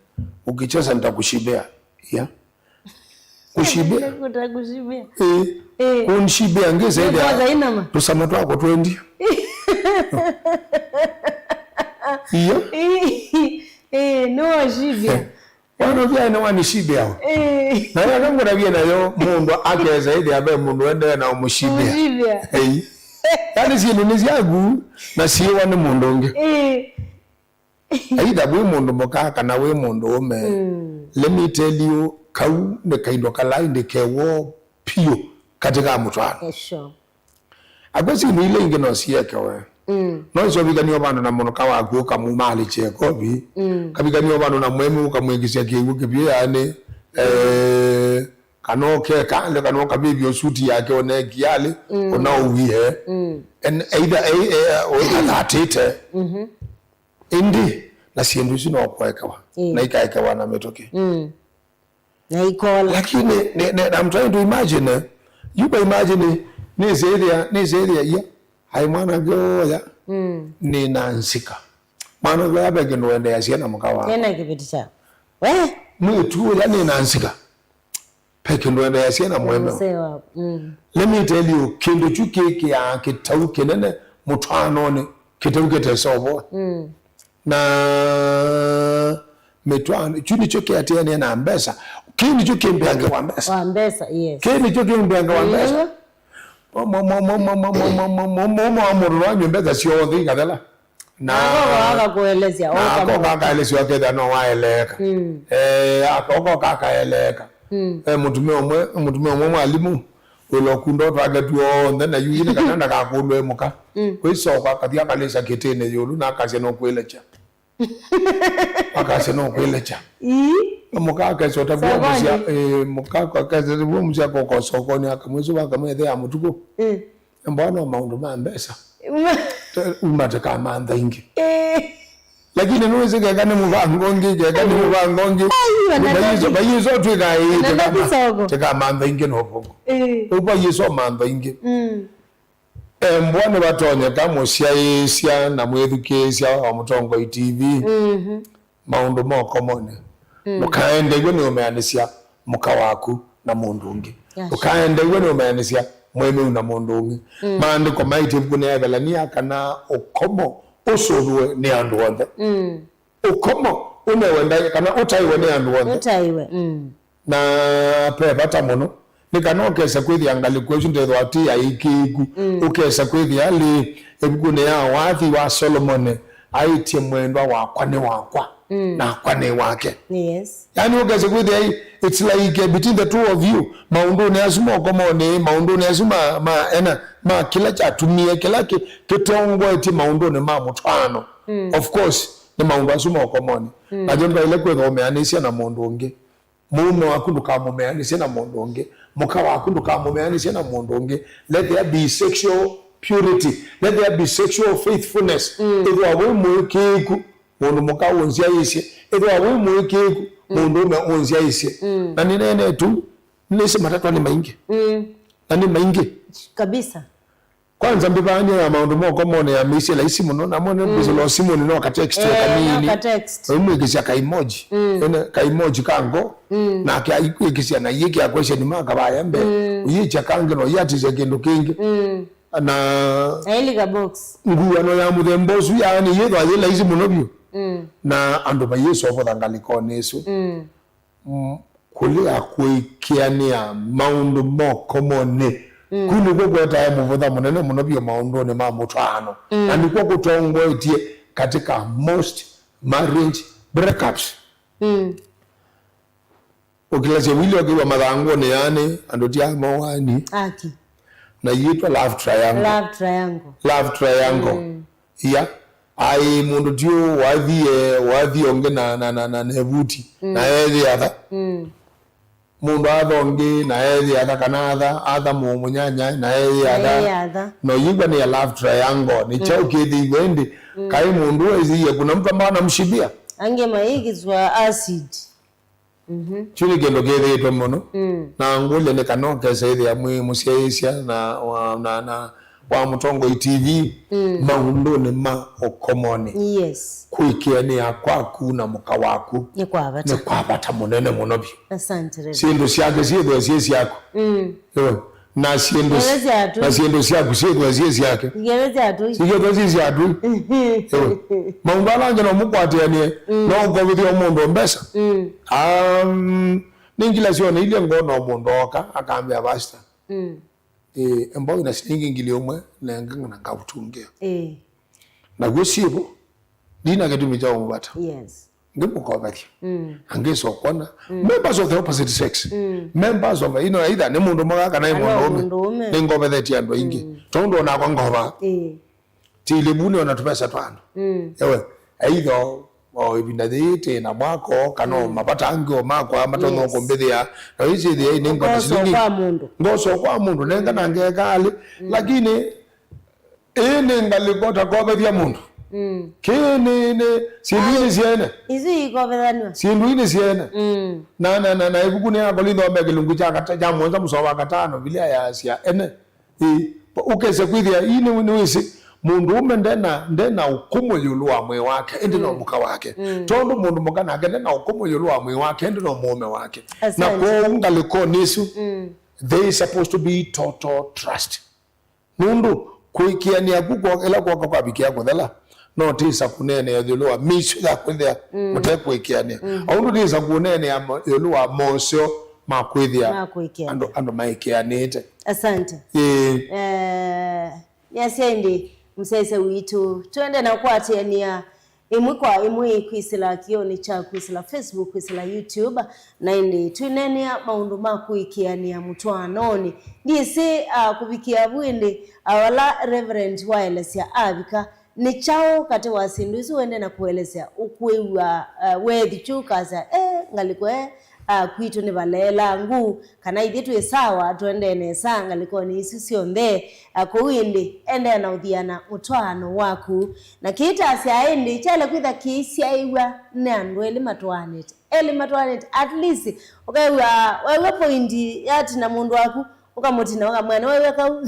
ukicheza nitakushibea ya kushibea kunshibea ngeze ile tusamatu wako 20 iyo no shibia wano vya ina wani shibia na ya kangu na vya na yo mundu akeza ile abe mundu wende na umushibia yani sinu niziagu na siyo wani mundu unge aida we mundu mokaka na we mundu ume let me tell you kau ne kaindo kalai ne kewo pio katika mutwano agwesi ni ile inge no siyeke we no so bigani obano na mono kawa akuka mu mali cheko bi kabigani obano na mwemu kamwegisia kiwu kibye yani kanoke kale kanoka bibi osuti yake oneki yale ona uwie and either atate indi na siendu sino kwekawa na ikaikawa na metoke na ikola lakini I'm trying to imagine you can imagine ni zeria ya haimwana goya ni nansika mwana goya begeno ende yasiana mkawa tena kipitisha mtu ya ni nansika pekendo ende yasiana mweme let me tell you kindu chukeke ya kitau kenene mutwano ne kitau ketesobo na metwano chuni choke atiane na mbesa kindi choke mbiange wa mbesa yes kindi choke mbiange wa mbesa amuru wanyu mbeza sio ndinga dela na kuelezea akaelezea keda no waeleka akoko kakaeleka mutume omwe mwalimu ulokundo twagatuo ndena yuyine kananda kakulwe muka kwisoka kathia kalesa ketene yolu na akase no kwelecha akase no kwelecha muka akase otabua musia muka akase otabua musia koko sokoni akamwezo bakamwethe ya mutuko mbona maundu mambesa umate kama ndingi lakini nuweze kagane muvangongi bayizo twiga tega manda inge nopogo uba yiso manda inge mbwane batonye kamo sia na mwethuke sia wa Mutongo TV maundu moko mone mukaende gwe ni umeanisia muka waku na mundu ungi ukaende gwe ni umeanisia mweme na mundu ungi maandiko maiti bune yabelania kana okomo usulwe ni andu wonde ukomo unewenda kana utaiwe ni andu wonde utaiwe na pebata muno nikanokesa kwithi angali kwechu ndetho ati ya ikiku ukesa kwithi ali ebugune ya wathi wa Solomon aitie mwendwa wakwa ni wakwa na kwa ni wake yes yani ukesa kwithi it's like between the two of you maundu ni asuma okomone maundu ni asuma kila cha tumie kila kitongwa eti maundu ni mutwano of course ni maundu asuma common na jonga ile kwetha umeanisia na mundu ungi mume waku ndukamumeanisia na mundu ungi muka waku ndukamumeanisia na mundu ungi let there be sexual purity let there be sexual faithfulness ithwa we muikiku mundu muka unzia isie ithwa we muikiku mundu ume unzia isie na ni nene tu nisi matatu ni maingi na ni maingi kabisa. Kwanza mbibani ya maundu moko mone ya misi la isi muno na mone mbizo lo simu ni no ka text ya kanini ka text omu ikisia ka emoji ka emoji kango na kia ikisia na yiki ya question mark abaya mbe uyicha kange no yati ze kindu kingi na eliga box nguwa no ya mudembosu ya ni yedo ayela isi muno bio na ando ba yesu ovodangaliko nesu kulia kuikiania maundu moko mone kuni kwa kweta ya muvudha munene munobio maundu ni mamutano na nikuwa kutongo itie katika most marriage breakups ukilache wili wakiwa madhango ni yani andotia mawani aki na yitwa love triangle ya ai mundu tiu wadhi onge na nevuti na edhi atha mundu athongi na edhi atha kana atha mumunyanya na edhi atha no yigwa ni love triangle ni chao kithi wendi kai mundu eziye kuna mtu ambaye anamshibia ange maigizwa acid chini kendo kithi ito muno na ngule ne kanoke saithi ya musiaisia na wa Mutongo TV maundu ni ma okomoni yes kuikia ni akwaku na muka waku ni kwa bata munene munobi asante siendo siake siedo siesi yako na siendo siako siedo siesi yake sigezo siesi atu maundu alanje no mukwate ani no govithi omundu mbesa ningila sione ile ngono omundu oka akambia basta ambao ina shilingi ngili omwe na nganga ngautungia na gwesibo dina gedumi jawo mubata yes ndipo kwa bati angeso kona members of the opposite sex members of either ne mundu magaka na mundu ome ningobe that yando ingi tondo na kwa ngoba tilibuni wanatupesa twana ewe either o ibinda dite na mwako kano mapata angio mako amatono kombethia na hizi the ningo tashingi ngoso kwa mundu nenga nange kali lakini ene ngalikota kobethia mundu kene sinduini siene izi kobethania sinduini siene na ibukuni yako lindo omegelungu chaka jamonza musoba katano bilia ya asia ene ukese kwithia ini wisi mundu ume ndena ukumu yulu wa mwe wake endi no muka wake tondo mundu muka nake ndena ukumu yulu wa mwe wake endi no mume wake na kuunga liko nisu they is supposed to be total trust mundu kuikia ni akuko ela kwa bikia kwa dhela no tisa kunene ya yulu wa mishu ya kwithia mute kuikia ni aundu tisa kunene ya yulu wa mosio makwithia ando maikia nite asante yasendi msese witu twende na kwatiania imwe kwa imwe kwisila kioni cha kwisila Facebook kwisila YouTube na indi twinenia maundu makuikiania mutwanoni ngisi kubikia bwindi awala Reverend Wireless ya Abika ni chao kati wasinduzi wende na kuelezea ukwewa wethi chukaza ngalikwe kwitu ni balela ngu kana ithitu isawa twende nesa ngaliko ni isi sionde kuindi ende na uthiana mutwano waku na kita asiaendi chale kwitha kisi aiwa ne andu eli matwanite at least wewe pointi yati na mundu waku ukamutina wakamwana wewe kau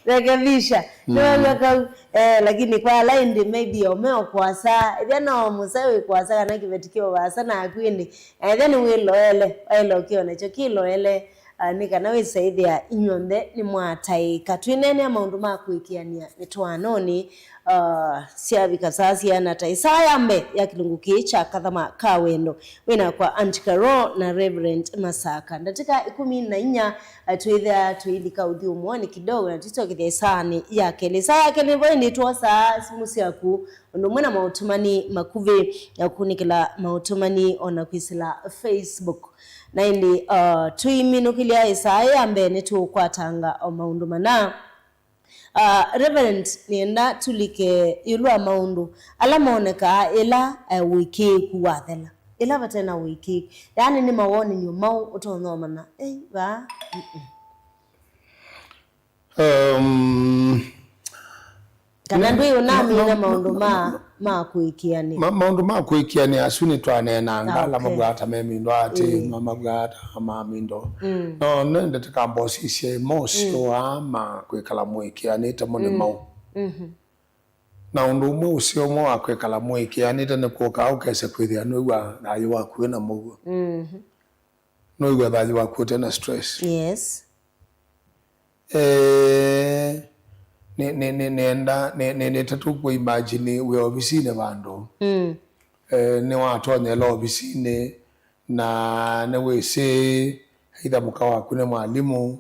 rekebisha wewe kau lakini kwa line maybe omeo kwa saa ethano musawe kwa saa kana kivetikio wasa na akwindi then we loele elo kiona cho kiloele nikana we saithia inyonde ni mwataika twinene maundu makuikiania nitwanoni siabika sasi na taisaya mbe ya kilungu kicha kathama kawendo wina kwa Antikaro na Reverend Masaka ndatika 14 tuilika udhi umwoni kidogo na titokithia isani yake lisa yake nivoendi tuwasa simusi yaku ndomwena mautumani makuve ya kunikila mautumani ona kwisila Facebook na indi tuiminukilia isaya mbe netu kwa tanga maundu mana Reverend nienda tulike yulwa maundu ala maoneka ila wiki kuwathela ila batena wiki yani ni mawoni nyuma utonoma ba kana ndio nami na maundu ma kuikiani maundu ma kuikiani asuni twanena ngala mabwata memindo ati mamabwata amamindo no nende takambosisye mosi ama kwekala mwikiani tamone mau na undu umwe usio mwa akwekala mwikiani tane kuoka ukese kwithia no igwa thayo waku na mugo no igwa thayo waku tena stress yes ne tatu ku imagine we obisine bando ne watonya lo obisine na ne wese ida mukawa kuna mwalimu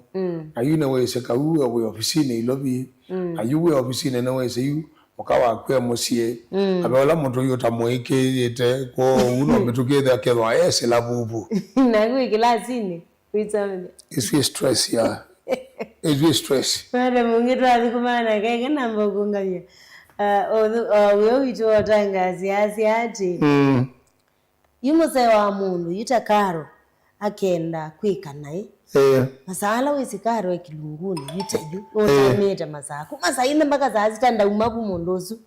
ayune wese ka we obisine ilobi ayuwe obisine ne wese yu mukawa kwa mosie abeola muntu yota moike yete ko uno metukeza kedwa ese la bubu na ngwe kilasini kuitsamene is stress ya is stress mara mungitwa alikumana keke namba kunganya we wito tangazi ati yumuse wa mundu yitakaro akenda kwika naye masala wesikaro ekilunguni yiteju otameta masako masaine mpaka zazitanda umabu mondosu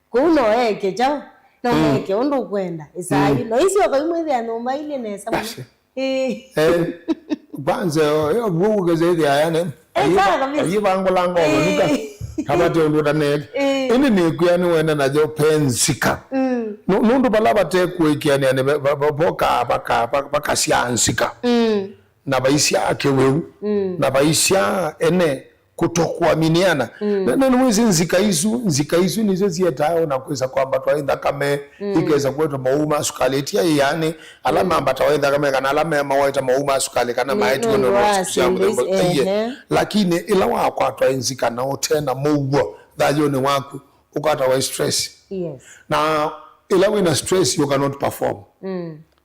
kuno eke chao no eke ondo kwenda isayi no isi wakayumwe ya nomba ile nesa banze yo bugu zedi ayane ayibangolango oluka kabati onduta neke ini ni kuyani wena najo pensika nundu balaba te kuikiani ane baka siansika na baisia akewewu na baisia ene kutokuaminiana na mwezi nzika isu nizo ziyetao na kweza kwamba twaenda kame ikeza kwetu mauma sukali ya yani alama ambata waenda kame kana alama ya mawaita mauma sukali kana maetu lakini ila wako atwaenzika na tena mugwa dhajo ni waku ukata wa stress na ila wina stress you cannot perform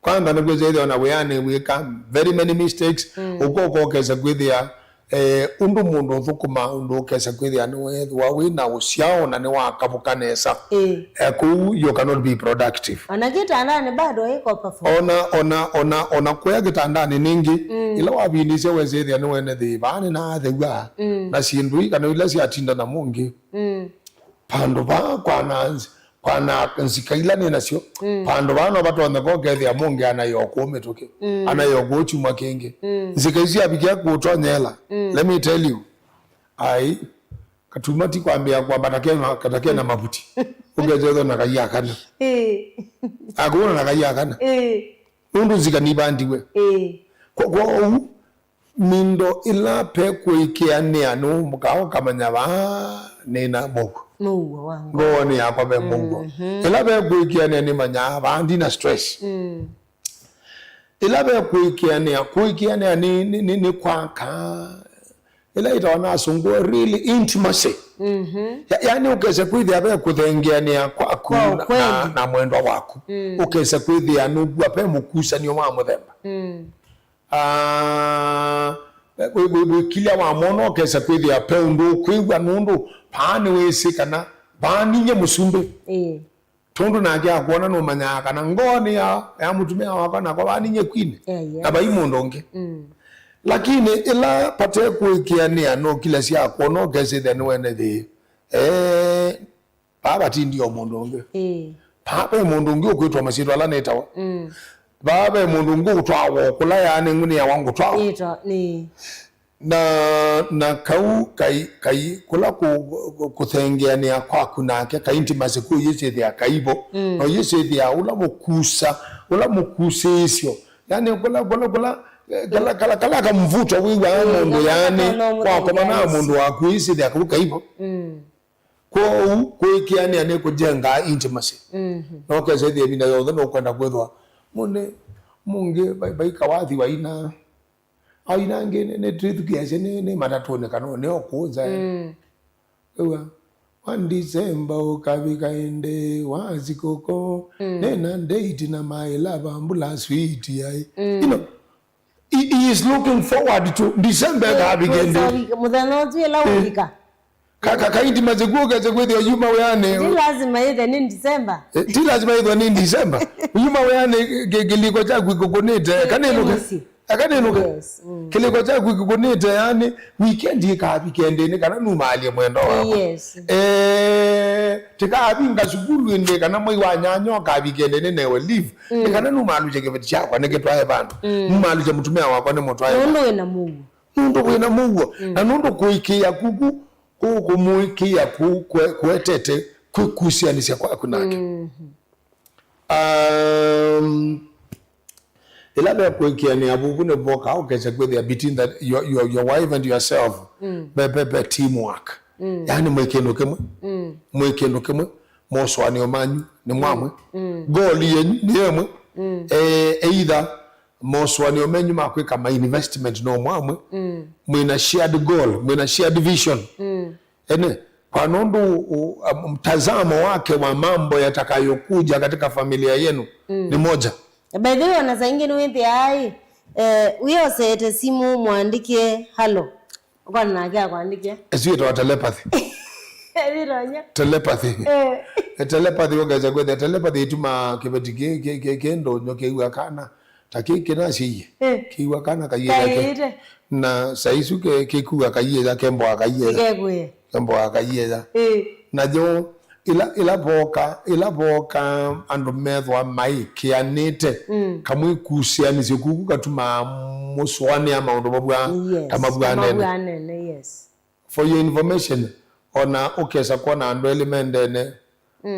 kwanda nagweza ile na weyane we can very many mistakes uko keza kwithia undu mundu thukuma undu kesa kwithia ni wethwa wina usiao na ni wakabukanesa ku you cannot be productive ona kitandani bado iko perform ona kwa kitandani ningi ila wabinise wezethia ni wene thibani na thegwa na sindu kana ila si atinda na mungi pando ba kwana nsikaila ni nasio pando bano batonde ko kethia mungi anayoku metuke anayoku chuma kenge nsikaisi abikia kutonyela let me tell you ai katumati kwambia kwamba katakia na mabuti ungezezo na kaya kana akuna na kaya kana undu zikanibandiwe kwa mindo ila pe kuikiani anu mukao kamanya ba nena moku muwa wangu ngoni yakwa be mungu ila be kuikiani ni manya ba ndina stress ila be kuikiani ni kwaka ila itaona asungu really intimacy yani ukese kwithia be kuthengeania kwaku na mwendo wako ukese kwithia nugwa pe mukusa ni wa muthemba kila wa mono kesa kwithia pe undu kwigwa nundu pani wese kana bani nye musumbe tundu naje akuona no manya kana ngoni ya mutumia wako na kwa bani nye kwine na bai mondonge lakini ila pate kuikiania no kila sia akuona kese then wene the baba tindi o mondonge baba mondonge okwetwa masiro ala netawa baba mondonge utwawo kula yani nguni ya wangu twawo ni na kau kai kula kuthengeania kwaku nake ka intimacy ku yesethia kaibo no yesethia ula mukusa isio yani kala kamvuto wiwa mundu yani kwa komana mundu waku yesethia kaibo ko ikiani ane kujenga intimacy no kesethia binda yothe no kwenda kwethwa munge bai kawathi waina aina ngene ne trithukiase ne matatone kano ne okuza ewa 1 December ukabika ende wazikoko nena date na my love ambula sweet yai you know he is looking forward to December kabigende mudhanozi la wika kaindi maziguga zegwethia yuma weane Ndi lazima ithe ni December. Ti lazima ithe ni December. Yuma weane giliko cha kwikukunite akaninuke kiliko cha kwikukunite yani weekend ikabikendeni kana numali mwendo wako. Yes. Tikabinga sukulu inde kana moi wanyanyo kabikendeni newe leave. Kana numalu che kebeti chakwa neketwaye bantu. Numalu che mutumia wako ne motwaye. Nundo wena Mungu. Nundo wena Mungu. Na nundo kuikia kuku kumuikia kuetete kukusianisha kwa kunake. Ilabe kuikia ni abubu ne boka okese kwethia between that your wife and yourself. Be teamwork. Yani mwekeno kemwe moswani omanyu ni mwamwe. Goli yenyu ni yemwe. Either moswani omenyu makweka ma investment no mwamwe. Mwina shared goal, mwina shared vision. Kwa nundu mtazamo wake wa mambo yatakayokuja katika familia yenu ni moja. By the way, wanaza ingine wimpi hai uyo sete simu muandike halo. Kwa nanakia kuandike esiyo tawa telepathy. Telepathy. Telepathy wagaza kwethe telepathy ituma kibeti kendo nyoke iwa kana takike nasiye kiwa kana kayiye na saisu kikuwa kayiye kembo akayiye kembo akayiye na jo ilaboka andu methwa mai kianite kamwe kusianise kuku katuma muswani ama undu babwa kamabwanene. Yes. For your information ona ukesa kona andu elemendene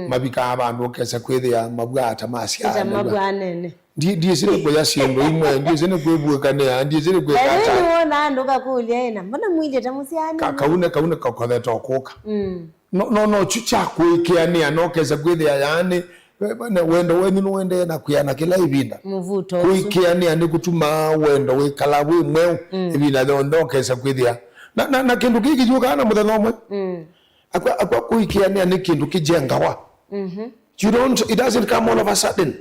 mabika abantu ukesa kwethia mabwa atamasi ana mabwanene ndiye sine kwa yasindo imwe ndiye sine kwebuka ne ndiye sine kwekata ni wona andu kakulia ina mbona mwinde tamusiani kaune kakothe okuka no chucha kuikiania no kesa kwethia yani wendo wenyu no wende na kuyana kila ibinda muvuto kuikiania ni kutuma wendo wikala wi mweu ibinda ndo kesa kwethia na kindu kiki juga na muthanomwe akwa kuikiania ni kindu kijengawa it doesn't come all of a sudden.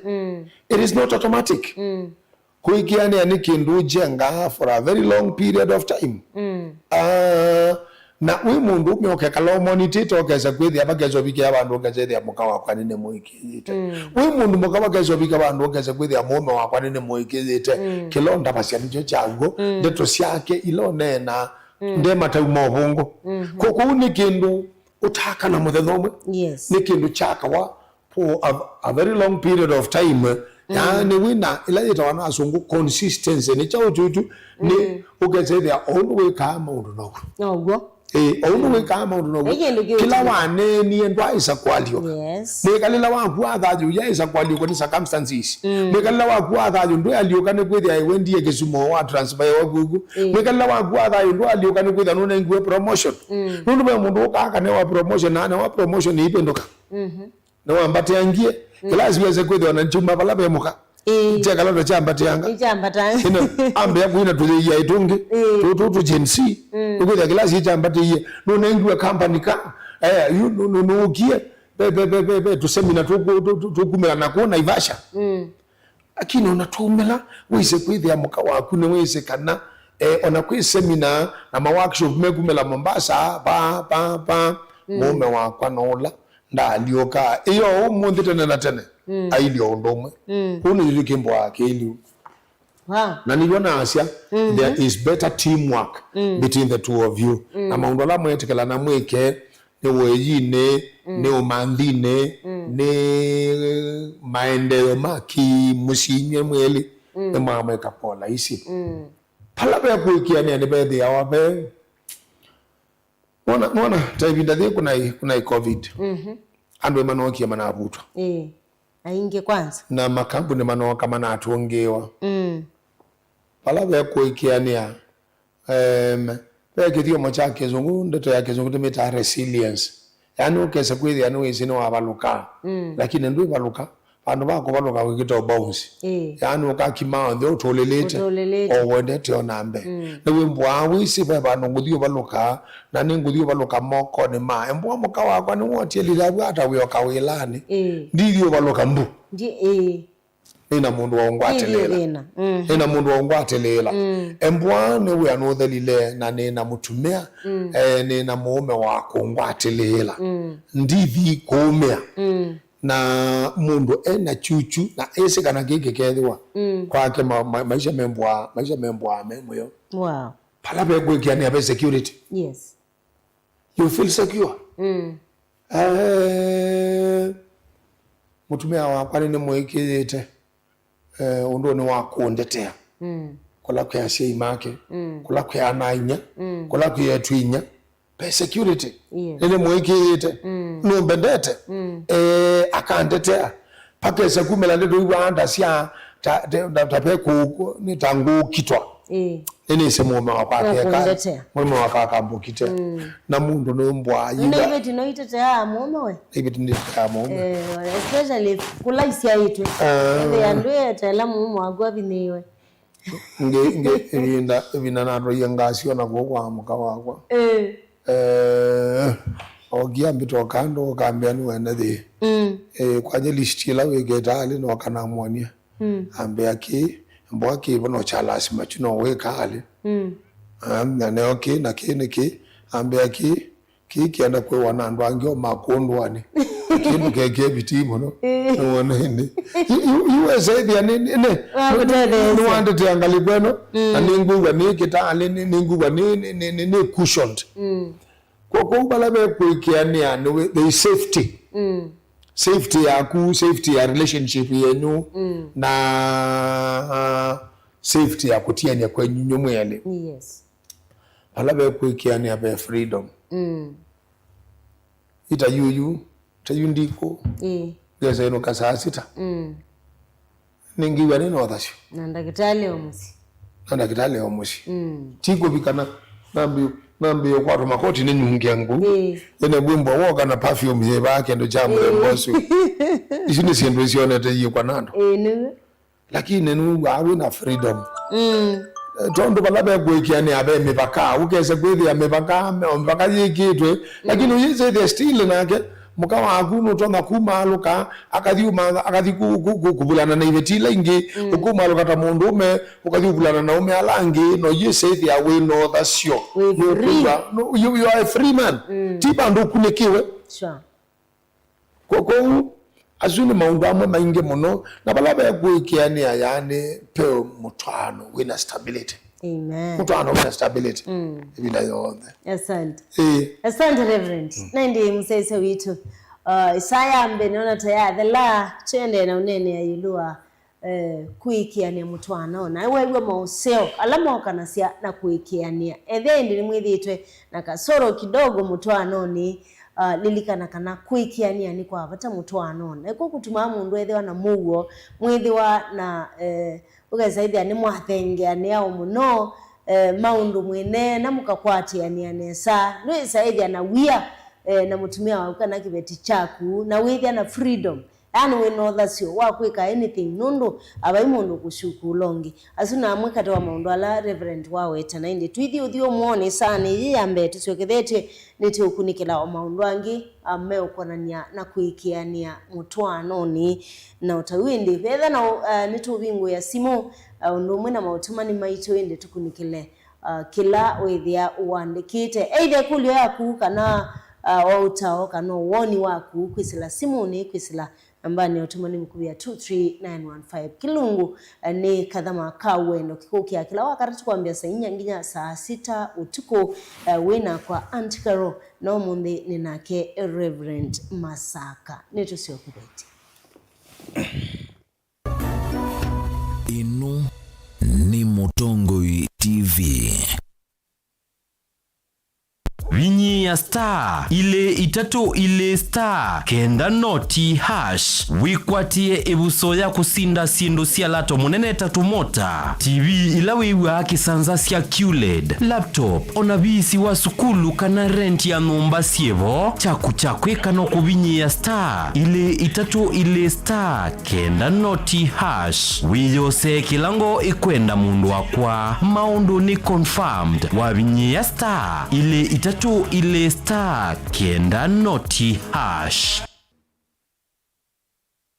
It is not automatic. Kuikiania ni kindu jenga for a very long period of time. Na we mundu umeoke kala monitor okeza kwethi abagezo biki abantu okeze ya mukawa kwa nene muikizite. We mundu mukawa gezo biki abantu okeze kwethi ya mume wa kwa nene muikizite. Kilonda basya nicho chango ndeto syake ilone na ndema ta umobongo. Koko ni kindu utaka na muthethomwe. Yes. Ni kindu chaka wa for a very long period of time. Yani wina ila yeta wana asungu consistency ni chao chuchu ni ukeze ya onwe kama undu nogo onwe kama undu nogo kila wane ni endwa isa kwalio. Yes. Mekalila wa kuadhaju ya isa kwalio kwa circumstances. Mekalila wa kuadhaju ndo aliokane kwethi ai wendi yekesumo wa transfer wa gugu. Mekalila wa kuadhaju ndo aliokane kwethi nuna ingwe promotion. Nundu be mundu kaka ne wa promotion na wa promotion ipendoka. Na wambate angie klasi weze kwethi wanachuma bala be muka cheka lodo chambate yanga ino ambe yakuina tuli ya itungi tu Gen Z kwethi klasi chambate ye nuna ingwe company ka no ukie be tu seminar tu kumela na kuona Ivasha akini unatumela wise kwethi ya muka waku ne wise kana ona kwe seminar na ma workshop mekumela Mombasa pa mume wakwa nola ndalioka iyo umundi tene na tene ailio ndomwe kuno ilikimbo wake ilio na niliona asya there is better teamwork between the two of you na maundu la mwetekela na mweke ni weyine ni umandine ni maendeleo maki musinye mweli ni mama kapola isi pala be kuikiania ni bedhi ya wabe Mwana taibinda dhe kuna COVID. Andu emanokia mana abutwa. Ainge kwanza. Na makampuni manoka mana atuongewa. Pala kuikiania kithio mocha kizungu ndeto ya kizungu tumita resilience. Yani ukesa kwethi yani wisino wabaluka. Lakini ndu baluka vandu vako valuka wikita bounce. Yani ukakima ndio utolelete owendete onambe. Na wimbwa wisi vandu nguthio baluka na ninguthio baluka moko ni ma embwa muka wakwa ni wotie lila hata wioka wilani. Ndithio baluka mbu. ina mundu wa ngwatelela ina mundu wa ngwatelela embwane we anothelile na nina mutumia nina muume wako ngwatelela ndithi kumea na mundu ena chuchu na ese kana gege kethiwa kwake maisha membwa memoyo wow pala be gwekiani abe security yes you feel secure mutumia wakwa ni mwikite undu ni wakundetea kula kwa shei make kula kwa anainya kula kwa twinya be security ni mwikite no mbendete akandetea pakesa kumela ndio iwanda sia tape ku ni tangu kitwa nini semo mawapake ka mume wakaka mbukite na mundu no mbwa yinga na ibeti no itetea mume we ibeti ndi ka mume especially kula isia yitu ende andwe tela mume wagwa biniwe nge inda binana ro yangasio na gwa muka wakwa ogia mbito kando kambia ni wenda thi kwa je listila we getali no kana mwania ambia ki mbwa ki bono chala sima chuno we kali na ne okay na ki ambia ki kienda kwe wanandu angio makondwani kindu keke bitimo no wona ni you said ya nini no wanda tiangali kweno na ninguga ni kitali ninguga ni cushioned kwa bala be kuikiania no the safety safety yaku safety ya relationship yenu na safety ya kutiania kwa nyinyi mwele yes bala be kuikiania be freedom ita yuyu tayundiko geza ino kasasita ningiwa neno wathasho na ndagitali omusi tiko bikana nambi kwa makoti ni nyungi yangu ene bwimbo woga na perfume ye bake ndo jamu mbosu isini siendo sione te yi kwa nando lakini nu awe na freedom tondo balabe gwekiani abe mipaka ukese kwethi ya mipaka yikitwe lakini uyise the still nake mukawa akuno tonga kumaluka akathi kubulana na ivetila ingi ukumaluka ta mundume ukathi kubulana na ume alangi no yise the away no that's you you are a free man tiba ndo kunekiwe sure koko azuni maundamu mainge muno na balabe gwekiani ayane pe mutwano wina stability amen mutwano wina stability ibila yonde asante asante reverend nandi musese witu Isaya mbe naona tayari la chende na unene ya yulua kuikiania mutwano na wewe mauseo alama wakanasia na kuikiania ethendi ni mwithitwe na kasoro kidogo mutwano ni lilikana kana kuikiania ni kwa bata mutwano na iko kutuma mundu ethewa na mugo mwithiwa na ugazaithia ni mwathenge ani ao muno maundu mwene na mukakwati ani anesa no isaithia na wia na mutumia wa kana kibeti chaku na withia na freedom yani we know that's you wa kwika anything nondo abaimundu kushuku longi asuna amwekata wa maundu ala reverend wawe tana indi twithi uthio muone sana yambe tusiokethete niti ukunikila wa maundu angi ame ukonania na kuikiania mutwano ni na utawindi fedha na nitu bingu ya simu undu mwena mautumani maito indi tukunikile kila withia uandikite either kulio yaku kana wautao kana uoni waku kwisila simu ni kwisila ambani utumani mkubia 23915 kilungu ni kadhama kaweno kikukia kila wakati kuambia sainya nginya saa 6 utuko wina kwa antikaro na umundi ninake Reverend Masaka netu sio kubeti inu ni Mutongoi TV Vinyi ya star ile itatu ile star kenda noti hash wikwatie ebuso ya kusinda sindu sia lato munene tatu mota TV ilawe iwa kisanza sia QLED laptop onabisi wa sukulu kana rent ya nomba sievo chaku kano kubinyi ya star ile itatu ile star kenda noti hash wiyose kilango ikwenda mundu wakwa maundu ni confirmed wa vinyi ya star ile itatu ile star kenda noti hash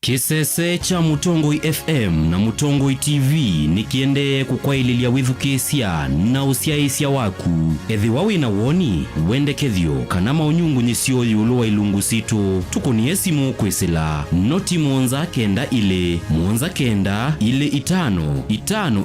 Kisese cha Mutongoi FM na Mutongoi TV nikiende kukwaililia withukesia na usiaisia waku ethi wawi na woni wende kethio kana maunyungu nisio yulu wa ilungu situ tukuni esimu kwesila noti mwonza kenda ile itano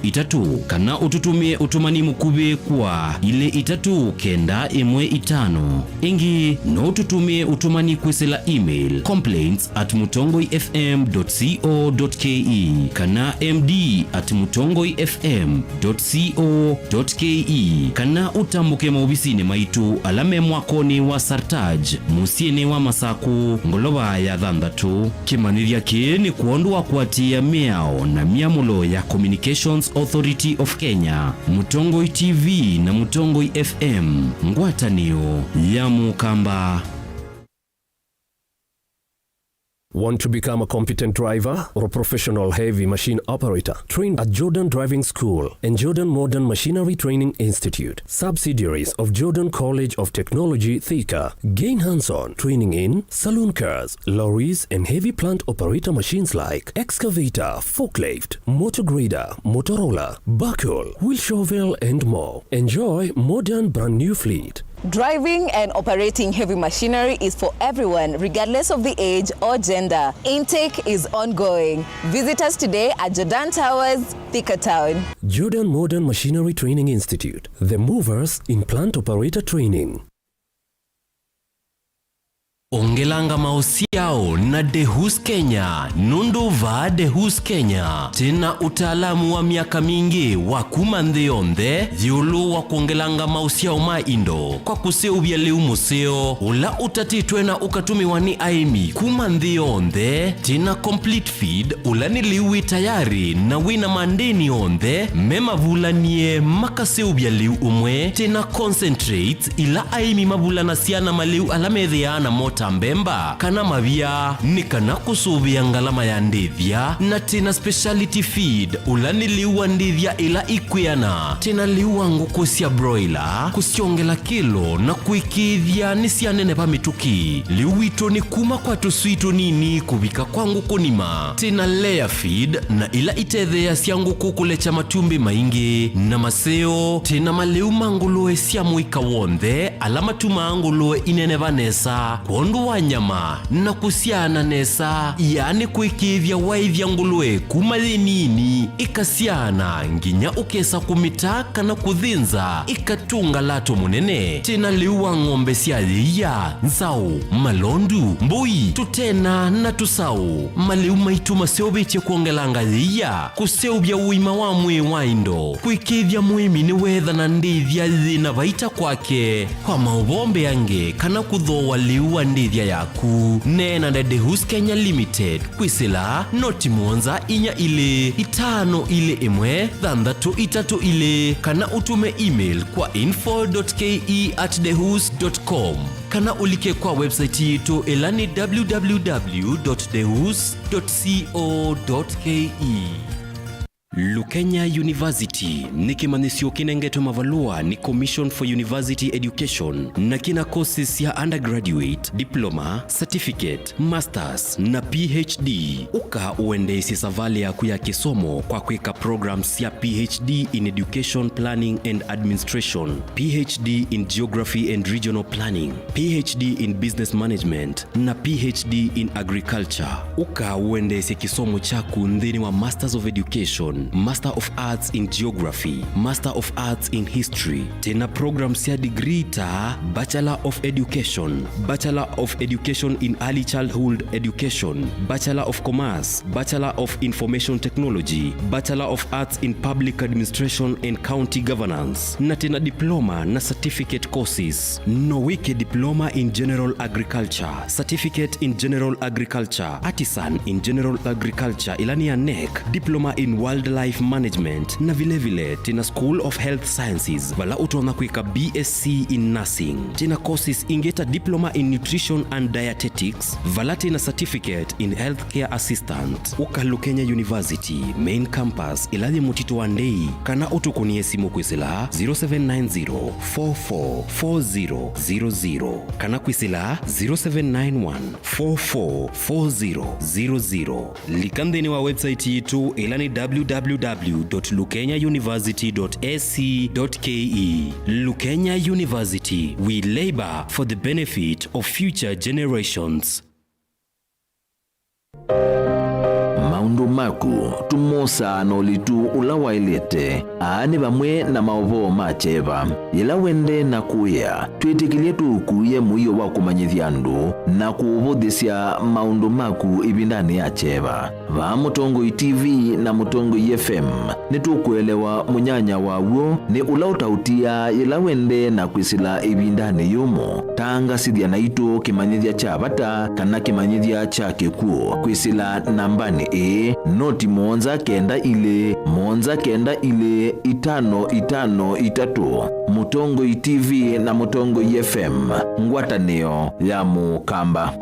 itatu kana ututumie utumani mukube kwa ile itatu kenda imwe itano ingi no ututumie utumani kwesila email complaints@mutongoifm.co.ke kana md@mutongoifm.co.ke kana utambuke maubisini maitu alame mwakoni wa Sartaj musiene wa Masaku ngoloba ya Thandatu kimaniria ni kuondwa kwatia miao na miamulo ya Communications Authority of Kenya, Mutongoi TV na Mutongoi FM ngwatanio ya Mukamba. Want to become a competent driver or a professional heavy machine operator? Trained at Jordan Driving School and Jordan Modern Machinery Training Institute, subsidiaries of Jordan College of Technology, Thika. Gain hands-on training in saloon cars, lorries, and heavy plant operator machines like excavator, forklift, motor grader, Motorola, backhoe, wheel shovel, and more. Enjoy modern brand new fleet. Driving and operating heavy machinery is for everyone, regardless of the age or gender. Intake is ongoing. Visit us today at Jordan Towers, Thika Town. Jordan Modern Machinery Training Institute, the movers in plant operator training. Ongelanga mausiao na Dehus Kenya, Nunduva Dehus Kenya. Tena utaalamu wa miaka mingi wa kumandheonde, yulu wa kuongelanga mausiao maindo. Kwa kuseubia leu museo, ula utatitwe na ukatumiwa ni aimi kumandheonde. Tena complete feed, ula niliwi tayari na wina mandeni onde. Mema vulanie makaseubia leu umwe. Tena concentrate ila aimi mavula nasiana maleu alamedheana mota mbemba kana mavia ni kana kusubia ngalama ya ndithia na tena speciality feed ulani liwa ndithia ila ikwiana tena liwa nguku sia broiler kusiongela kilo na kuikithia nisia nene pa mituki liwito ni kuma kwa tusuito nini kubika kwa nguku nima tena layer feed na ila itethea sia nguku kulecha matumbi maingi na maseo tena maleu mangulue sia muika wonde alama tumangulue inene vanesa kondu wa nyama na kusiana nesa yani kuikithia waithia ngulue kumali nini ikasiana nginya ukesa kumitaka na kuthinza ikatunga lato munene tena liwa ngombe siadhiya nzau malondu mbui tutena na tusau maliu maitu maseobeche kuongelanga dhiya kuseubia uima wa mwe waindo kuikithia muimi ni wetha na ndithia dhina vaita kwake kwa maubombe yange kana kuthoa liwa ndithia yaku nena na Dehus Kenya Limited kwisila noti mwonza inya ile itano ile imwe thandatu itatu ile kana utume email kwa info.ke@dehus.com kana ulike kwa website yetu elani www.dehus.co.ke. Lukenya University ni kimanisio kinengeto mavalua ni Commission for University Education na kina courses ya undergraduate, diploma, certificate, masters na PhD. Uka uendesi savali ya kuya kisomo kwa kweka programs ya PhD in Education Planning and Administration, PhD in Geography and Regional Planning, PhD in Business Management na PhD in Agriculture. Uka uendesi kisomo chaku ndhini wa Masters of Education, Master of Arts in Geography, Master of Arts in History. Tena programs ya degree ta Bachelor of Education, Bachelor of Education in Early Childhood Education, Bachelor of Commerce, Bachelor of Information Technology, Bachelor of Arts in Public Administration and County Governance. Na tena diploma na certificate courses. Nowike diploma in General Agriculture, Certificate in General Agriculture, Artisan in General Agriculture, ilani ya NEC, Diploma in Wildlife Wildlife Management na vile tena School of Health Sciences vala utona kuika BSc in Nursing. Tena courses ingeta Diploma in Nutrition and Dietetics vala tena Certificate in Healthcare Assistant. Uka Lukenya University Main Campus ilali Mutito Wandei kana utukunie simu kwisila 0790 444000 kana kwisila 0791 444000. Likandeni wa website yetu ilani www.lukenyauniversity.ac.ke. Lukenya University, we labor for the benefit of future generations. Maundu maku tumosa nolitu ulawailete aani bamwe na maovo macheva ila wende na kuya twitikilie tukuye muyo wa kumanyithiandu na kuubudhisya maundu maku ibindani ya cheva va Mutongo TV na Mutongo FM nitukuelewa munyanya wawo ni ulautautia ila wende na kwisila ibindani yumo tanga sidya na ito kimanyithia cha bata kana kimanyithia cha kikuo kwisila nambani noti monza kenda ile 553 Mutongo TV na Mutongo FM ngwatanio ya Mukamba.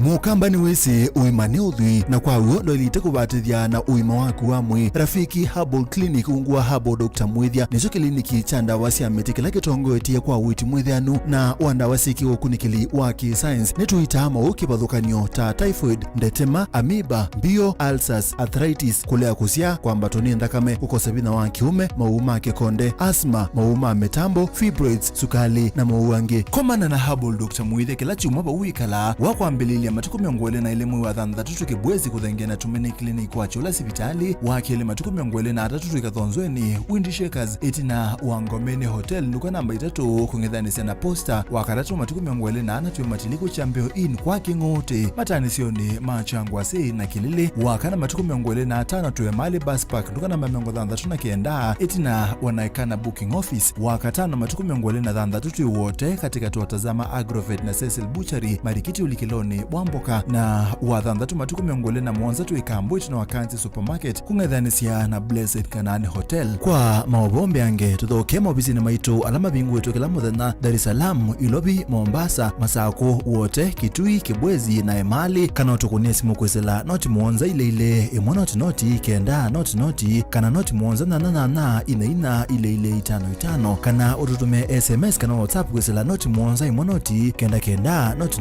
Mukamba ni wese uimane udhui na kwa uo loilite kubatithia na uima waku wa mwi. Rafiki Herbal Clinic ungua Herbal Dr. Mwithia nicho kliniki cha ndawa cia miti kila kitongoetie kwa witi mwithianu na wandawa siki ukunikili wa ki-science nituitama ukibadhukanio ta typhoid, ndetema, amoeba, bio, ulcers, arthritis, kulea kusia kwa mbatoni ndakame, ukosa bina wa kiume, mauma kekonde, asma, mauma metambo, fibroids, sukali na mauange. Komana na Herbal Dr. Mwithia kila chuma ba uikala wakwambililia matuku miongwele na ile mwi wa thanthatu kibwezi kuthengena tumene kliniki wa chola sibitali wakele matuku miongwele na atatu ikathonzweni Windy Shakers itina Wangomeni Hotel nuka namba 3 kung'ethanisia na posta wakaratu matuku miongwele na anatu matiliku chambeo in kwa kingote matanisioni machangwa sei na kilile wakana matuku miongwele na 5 tuwe mali bus park nuka namba 39 itina wanaikana booking office wakatano matuku miongwele na thanthatu wote katika tuwatazama Agrovet na Cecil Butchery Marikiti Ulikiloni Wamboka na wathanthatu matuku miongole na mwanzatu ikambo itina Wakanzi Supermarket kung'ethanisia na Blessed Canaan Hotel. Kwa maobombe ange tuthoke mobisi na maito alama bingu wetu kila muthenya Dar es Salaam, Ilobi, Mombasa, Masako wote, Kitui, Kibwezi na Emali kana utukunie simu kwesela noti muonza ile imwa noti kenda noti kana noti muonza na ina ile 55 kana ututume SMS kana WhatsApp kwesela noti muonza imwa noti kenda noti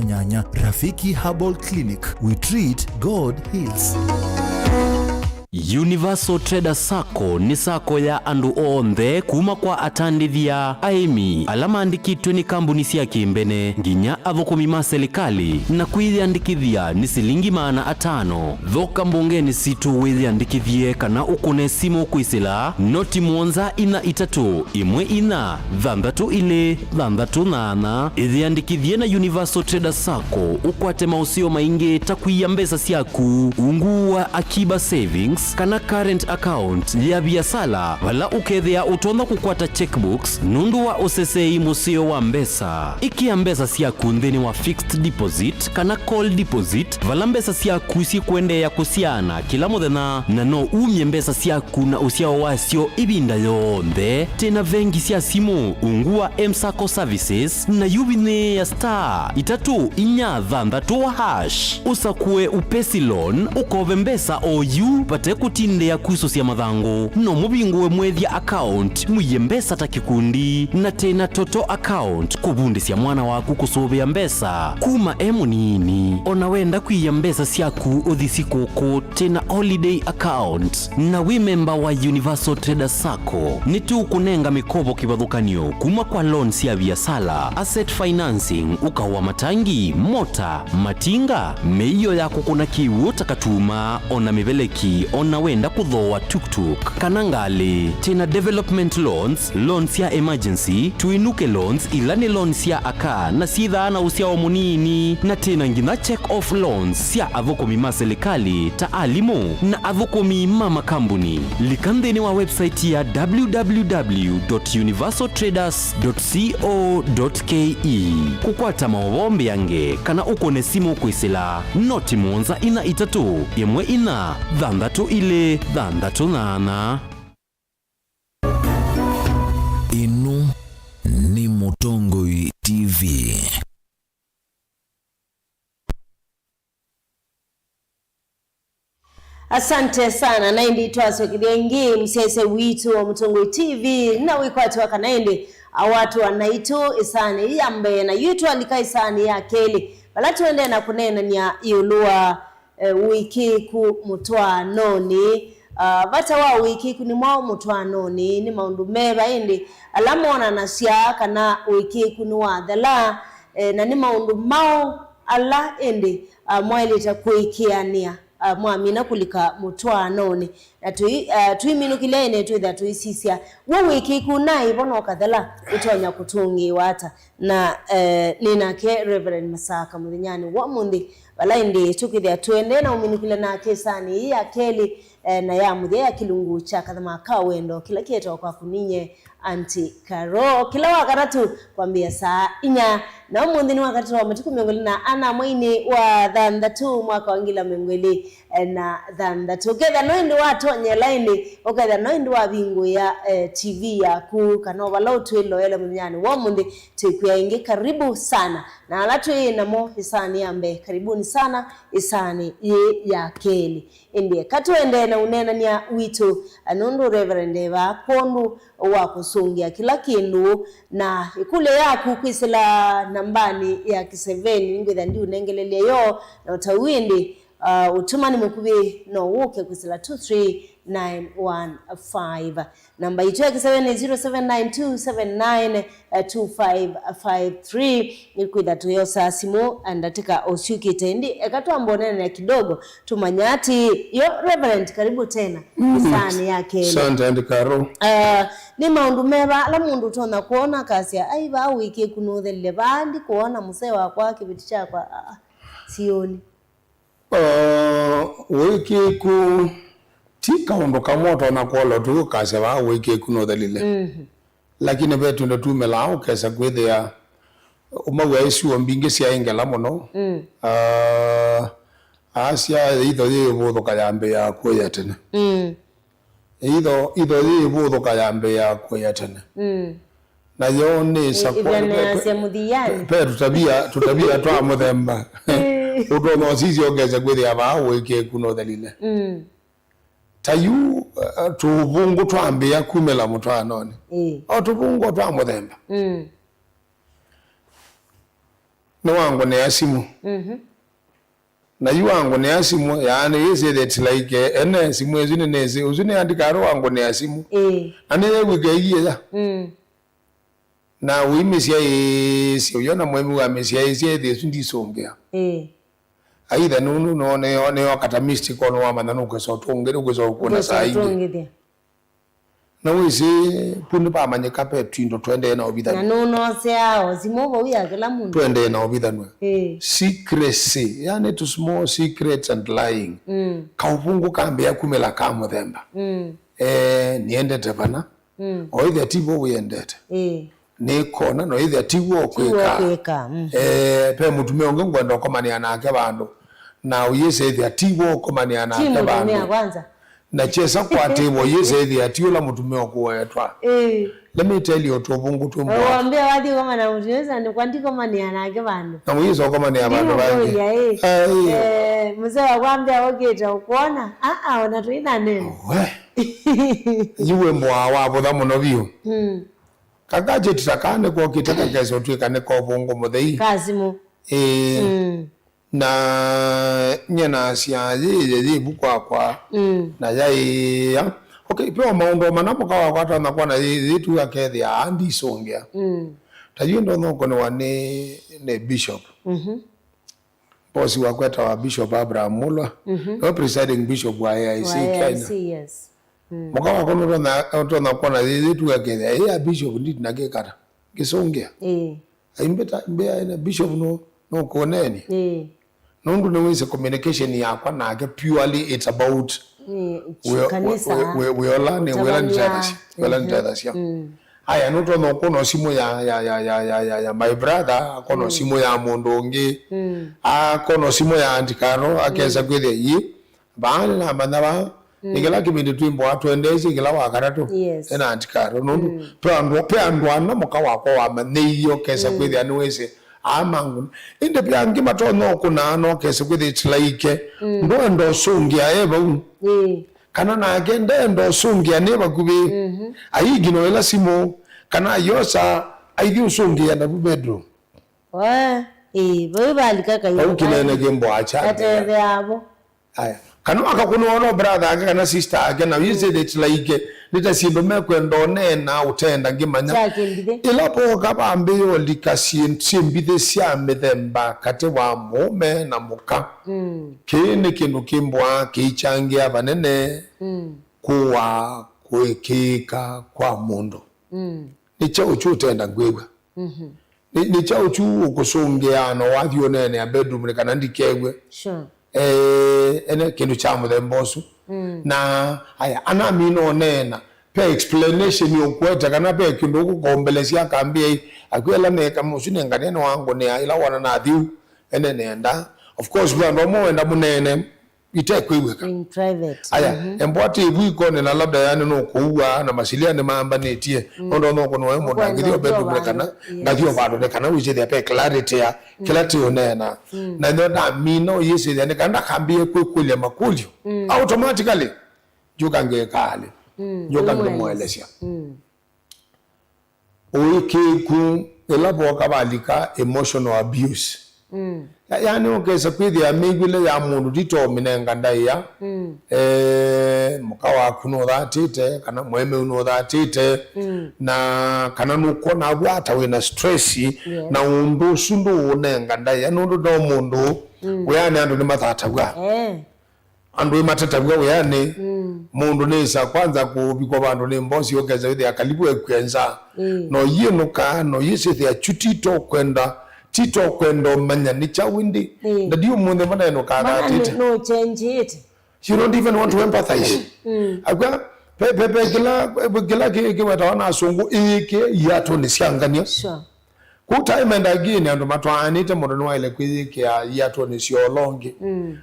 nyanya. Rafiki Herbal Clinic, we treat, God heals. Universal Trader Sacco ni sako ya andu onthe kuma kwa atandithia aimi alama andikitwe ni kambuni cia kimbene nginya athukumi ma serikali na kwithiandikithia ni silingi maana 5 thoka mbungeni situ withiandikithie kana ukune simu kwisila noti muonza ina 3 imwe ina thanthatu ile thanthatu nana ithiandikithie na Universal Trader Sacco ukwate mausio maingi takuia mbesa ciaku ungua akiba savings kana current account ya biasala wala ukethia utonda kukwata checkbooks nundu wa osesei musio wa mbesa ikia mbesa ciaku nthini wa fixed deposit kana call deposit wala mbesa ciaku si kuendea kusiana kila muthenya na no umye mbesa ciaku na usiao wasio ibinda yonthe tena vengi cia simu ungua M-Sacco Services na yubine ya star 3 usakue upesi loan ukove mbesa oyu pate kutinde ya kuiso cia mathangu no mubinguwe mwethia account muye mbesa ta kikundi na tena toto account kubundi cia mwana waku kusubia mbesa kuma munini ona wenda kuiya mbesa ciaku uthisi kuku tena holiday account na we member wa Universal Trader Sacco ni tu kunenga mikopo kibadhukanio kuma kwa loan cia biasala asset financing ukawa matangi mota matinga meiyo yako kuna kiwu takatuma ona mibeleki ona wenda kuthoa tuktuk kana ngali. Tena development loans ya emergency, tuinuke loans ila ni loans ya aka na sitha na usia munini, na tena ngina check off loans ya adhokomi ma serikali ta alimu na adhokomi ma makambuni. Likandeni wa website ya www.universaltraders.co.ke kukwata mawombe yange kana ukone simu kwisila noti monza ina itatu yemwe ina dhandatu ile dhandatu nana. Inu ni Mutongoi TV. Asante sana naindi twaso kidengi msese witu wa Mutongoi TV na wikwatu waka naindi watu wanaitu isani yambe na yutu alika isani ya keli balatu wende na kunena niya iulua wiki ku mutwanoni. Bata wa wiki ku ni mwao mutwanoni ni maundu meba indi alamona na siya kana wiki ku ni wadhala na ni maundu mao ala indi mwailita kuikiania mwamina kulika mutwanoni na tuiminukilene tuitha tuisisia wa wiki kuna ibono wakadhala utonya kutungi wata na ninake Reverend Masaka Muthinyani wa mundi wala indi tukithia tuende na uminukile na kesani ya keli na ya muthia ya kilungu cha kathama kawendo kila kieto kwa kuninye Auntie Karo kila wakaratu kwambia saa inya na umundi ni wakati wa matuku miongoli na ana mwaini wa dhandatu mwaka wangila miongoli na dhandatu ketha noindi watonye laini oketha noindi wa bingu ya TV ya kuu kanova lau tuilo ele Muthinyani wa mundi tuikuya ingi karibu sana na alatu hii namo isani yambe karibuni sana isani ye ya keli indie katuende na unena niya witu anundu Reverend Eva kondu wa kusungia kila kindu na ikule yaku kwisila nambani ya kiseveni ngwitha ndi unengelele yo na utawindi utumani mukubi no uke kwisila 23915 namba itu ya kiseveni 0792792553 ikwitha tuyo saa simu andatika osyuki tendi ekatu ambonene ya kidogo tumanyati yo Reverend karibu tena isani yake Asante Auntie Karo. Ni maundu meba ala mundu tona kuona kasi ya aiba wiki kunuthelile bandi kuona musee wakwa kibiti chakwa sioni Wiki ku tika ondo kamoto na kuolo tu kasi wa wiki kunuthelile lakini betu ndo tumelao kesa kwithia umawe isu mbinge cia ingela muno asia itho yibuthu kayambe ya kuya tene itho yibuthu kayambe ya kuya tene na yo ni sakwa ya Muthinyani pero tutabia twa muthemba udo no sisi ogeza kwithia ba wiki kunuthelile tayu tuvungu twambia kumela mutwanoni o tuvungu twa muthemba ni wangu ni asimu na yu wangu ni asimu yani ise that like ene simu ezine neze uzune andika ro wangu ni asimu ane wike iye na wimisia isi uyona mwemi wa misia isi ethi ndisongea aidha nunu no wakata mystic ono wa manano kweso tungere kweso kuna saidi na wisi pundi pa manyeka pe twindo twende na obitha na no seao zimobo uya kila mundu twende na obitha nwe secrecy yani to small secrets and lying kaupungu kambe ya kumela ka muthemba niendete bana oitha tibo uyendete ni kona no itha tibo kweka pe mutume onge ngwenda komania nake bandu na uyese itha tibo komania nake bandu kwanza na chesa kwa tebo yese idhi atiola mutume okuwetwa let me tell you tobungu tumbo waambia wadi kama na mtuweza ni kwandiko mani anake bandu na muyizo kama ni abantu bangi mzee wakwambia oketa ukuona wanatuina neno yiwe mbwa wabo tha muno biyo kakaje tutakane kwa kitaka keso tuikane kwa bungu muthei kazimu na nyena siaje bukwa na yai okay pio maundo manamo kawa kwata na kwa na zitu ya kethi andi songea tayo ndo no kono wane ne bishop bosi wa kweta wa Bishop Abraham Mulwa no presiding bishop wa AIC Kenya. Yes. Mukawa kono na kona zizi tu yake ya bishop ndi tunagekara kisongea aimbeta mbea ina bishop no koneni nundu naweza communication yakwa nake purely it's about kanisa we learn tethers aya nuto no kono simu ya my brother kono simu ya mundu ungi kono simu ya antikaro akeza kwithe yi bana na mandaba nikela kibindi twimbo atwendezi kila wakaratu ena antikaro nundu pe andwana mukawa ko wa maneyo keza kwithe anwese amangu inde pia ngima tono kuna no keza kwithe itlaike ndo sungia eba kana na agenda ndo sungia neba kubi ayigino ela simo kana yosa aidi usungia na bedroom bwe balikaka yo kinene gembo acha atebe abo aya kana akakuno ono brother ake kana sister ake na yise de like litasimba mekwendo nena utenda ngimanya ilapo kabambe yo likasimbithe siame themba kate wa mume na muka kene kindu kimbwa kichangia banene kuwa kuekeka kwa mundu nicha uchutenda ngwegwa nicha uchu ukusongeana wathio nene ya bedroom kana ndikegwe ene kindu cha muthembosu na aya ana mino nena pe explanation yokweta kana pe kindu kukombelesia kambie akwela ne kama usine nganeno wangu ne ila wana na thiu ene nenda of course bando mo enda munene itekweweka in private aya embwati ibwiko ne na labda yani no kuua na masilia ne mamba netie ndo no kono wemo na ngithio bedroom kana ngathio bado ne kana wije the pe clarity ya clarity onena na ndo na mino yesi ne kana kambie kwekule makulio automatically juga ngekale juga ngomwelesha oikiku elabo kabalika emotional abuse yani okesa kwidi ya migwile ya mundu dito minenga ndaya mukawa kuno thatite kana mweme uno thatite na kana nukona abwata wina stressi na undu sundu unenga ndaya nundu do mundu uyani andu ni mathatagwa andu imatatagwa uyani mundu nisa kwanza kubikwa bandu ni mbosi okeza widi akalibu ekwenza no yinuka no yisi ya chutito kwenda tito kwendo manya ni chawindi ndadio munde mana no kana tete no change it you don't even want to empathize agwa pepe kila ke wataona sungu ike yato ni siangania ku time and again ando matwa anite modo wa ile kwike yato ni siolonge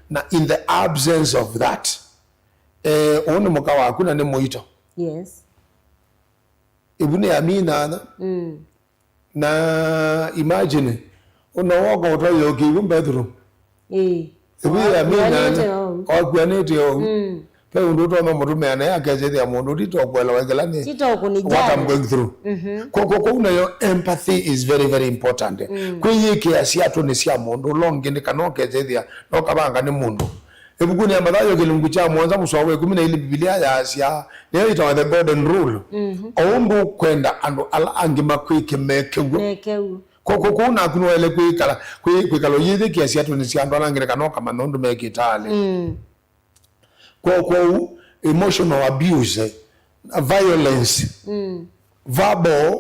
na in the absence of that onu mukawa hakuna ne moito ibune amina na imagine unawoga utoyo kibu bedroom ibi amina ogwanete pe undoto na murume ana yake ya mundu dito kwela wagelani tito kunijana what I'm going through ko una yo empathy is very very important kwiyike asiato ni sia mundu longe ni kanoke zedia no kabanga ni mundu ebuguni amadayo kilungu cha mwanza muswawe 10 ile biblia ya asia ne ita the golden rule ombu kwenda ando ala angima kwike mekewu koko kuna kuno ele kwikala yide kiasi atu nisiando alangire kanoka manondu mekitale koko emotional abuse violence verbal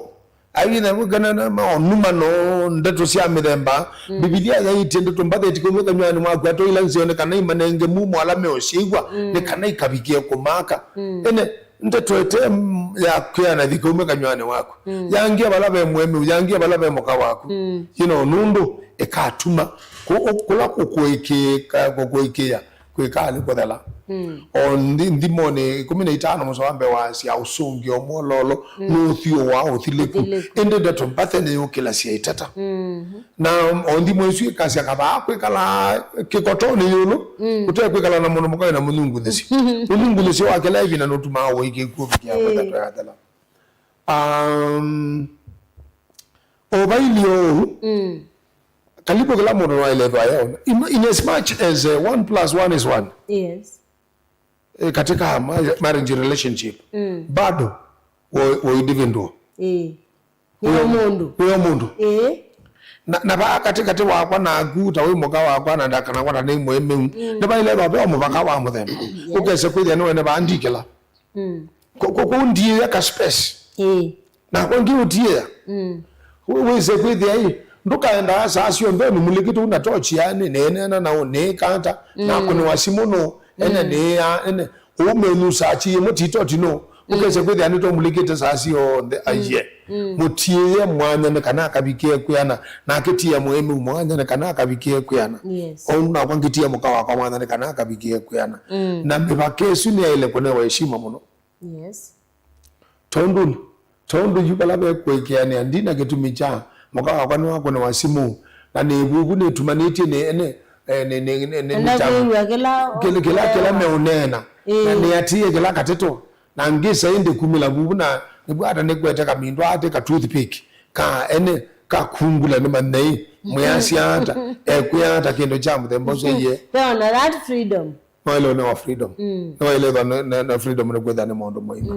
ayina mugana na onuma no ndeto sia miremba biblia ya itende tumbade tikomeka nywani mwa ato ila nzione kana imanenge mumu alame osigwa ne kana ikabikie kumaka ene ntetwete ya kuyana dikomeka nywani wako yangia balabe mwemi yangia balabe moka wako nundu ekatuma kula kukuikea kwikali kodala ndimone 15 musawambe wasi ausungi omololo nuthio wa uthiliku ende dato mbathene yokela sia itata na ondimwesu kasi akaba kwikala kikotoni yulo kutoa kwikala na mono moka na munungu thesi munungu thesi wakela hivi na notuma awo ikekubikia kodala yadala obailio kalipo kila mono wa ile vayo in as much as 1 plus 1 is 1 katika marriage relationship bado wo divindo huyo mundu na ba katikati wakwa na guta we muka wakwa na ndakana kwa na mweme ne ba ile ba be omubaka wa muthemba ukese kwithia no ne ba ndikela ko ndie ka space na ko ngi utie we se kwithia hii ndukaenda asa sio mbenu mulikitu una tochi yani nene na one kanta na kuno wasimuno ene ya ene umenu sachi mutito tino ukese kwithia ni to mulikite sasio aye mutie mwanya ne kana kabikie kuyana na kitia mwemi mwanya ne kana kabikie kuyana ona kwangitia mukawa kwa mwanya ne kana kabikie kuyana na mbakesu ni ile kone wa heshima muno tondu yubala be kwekiani andina getumicha mukawa kwa ni wako na wasimu na ne bubu ne tumaniti ne kila meunena na ne atie kila kateto na ngisa inde kumila bubu na nibwata nekwete ka mindo ate ka toothpick ka ene ka kungula ne manei muyasi ata ekuyata kendo chamu the mbozo ye on that freedom no ile no freedom no ile na freedom ne kwenda ne mondo moima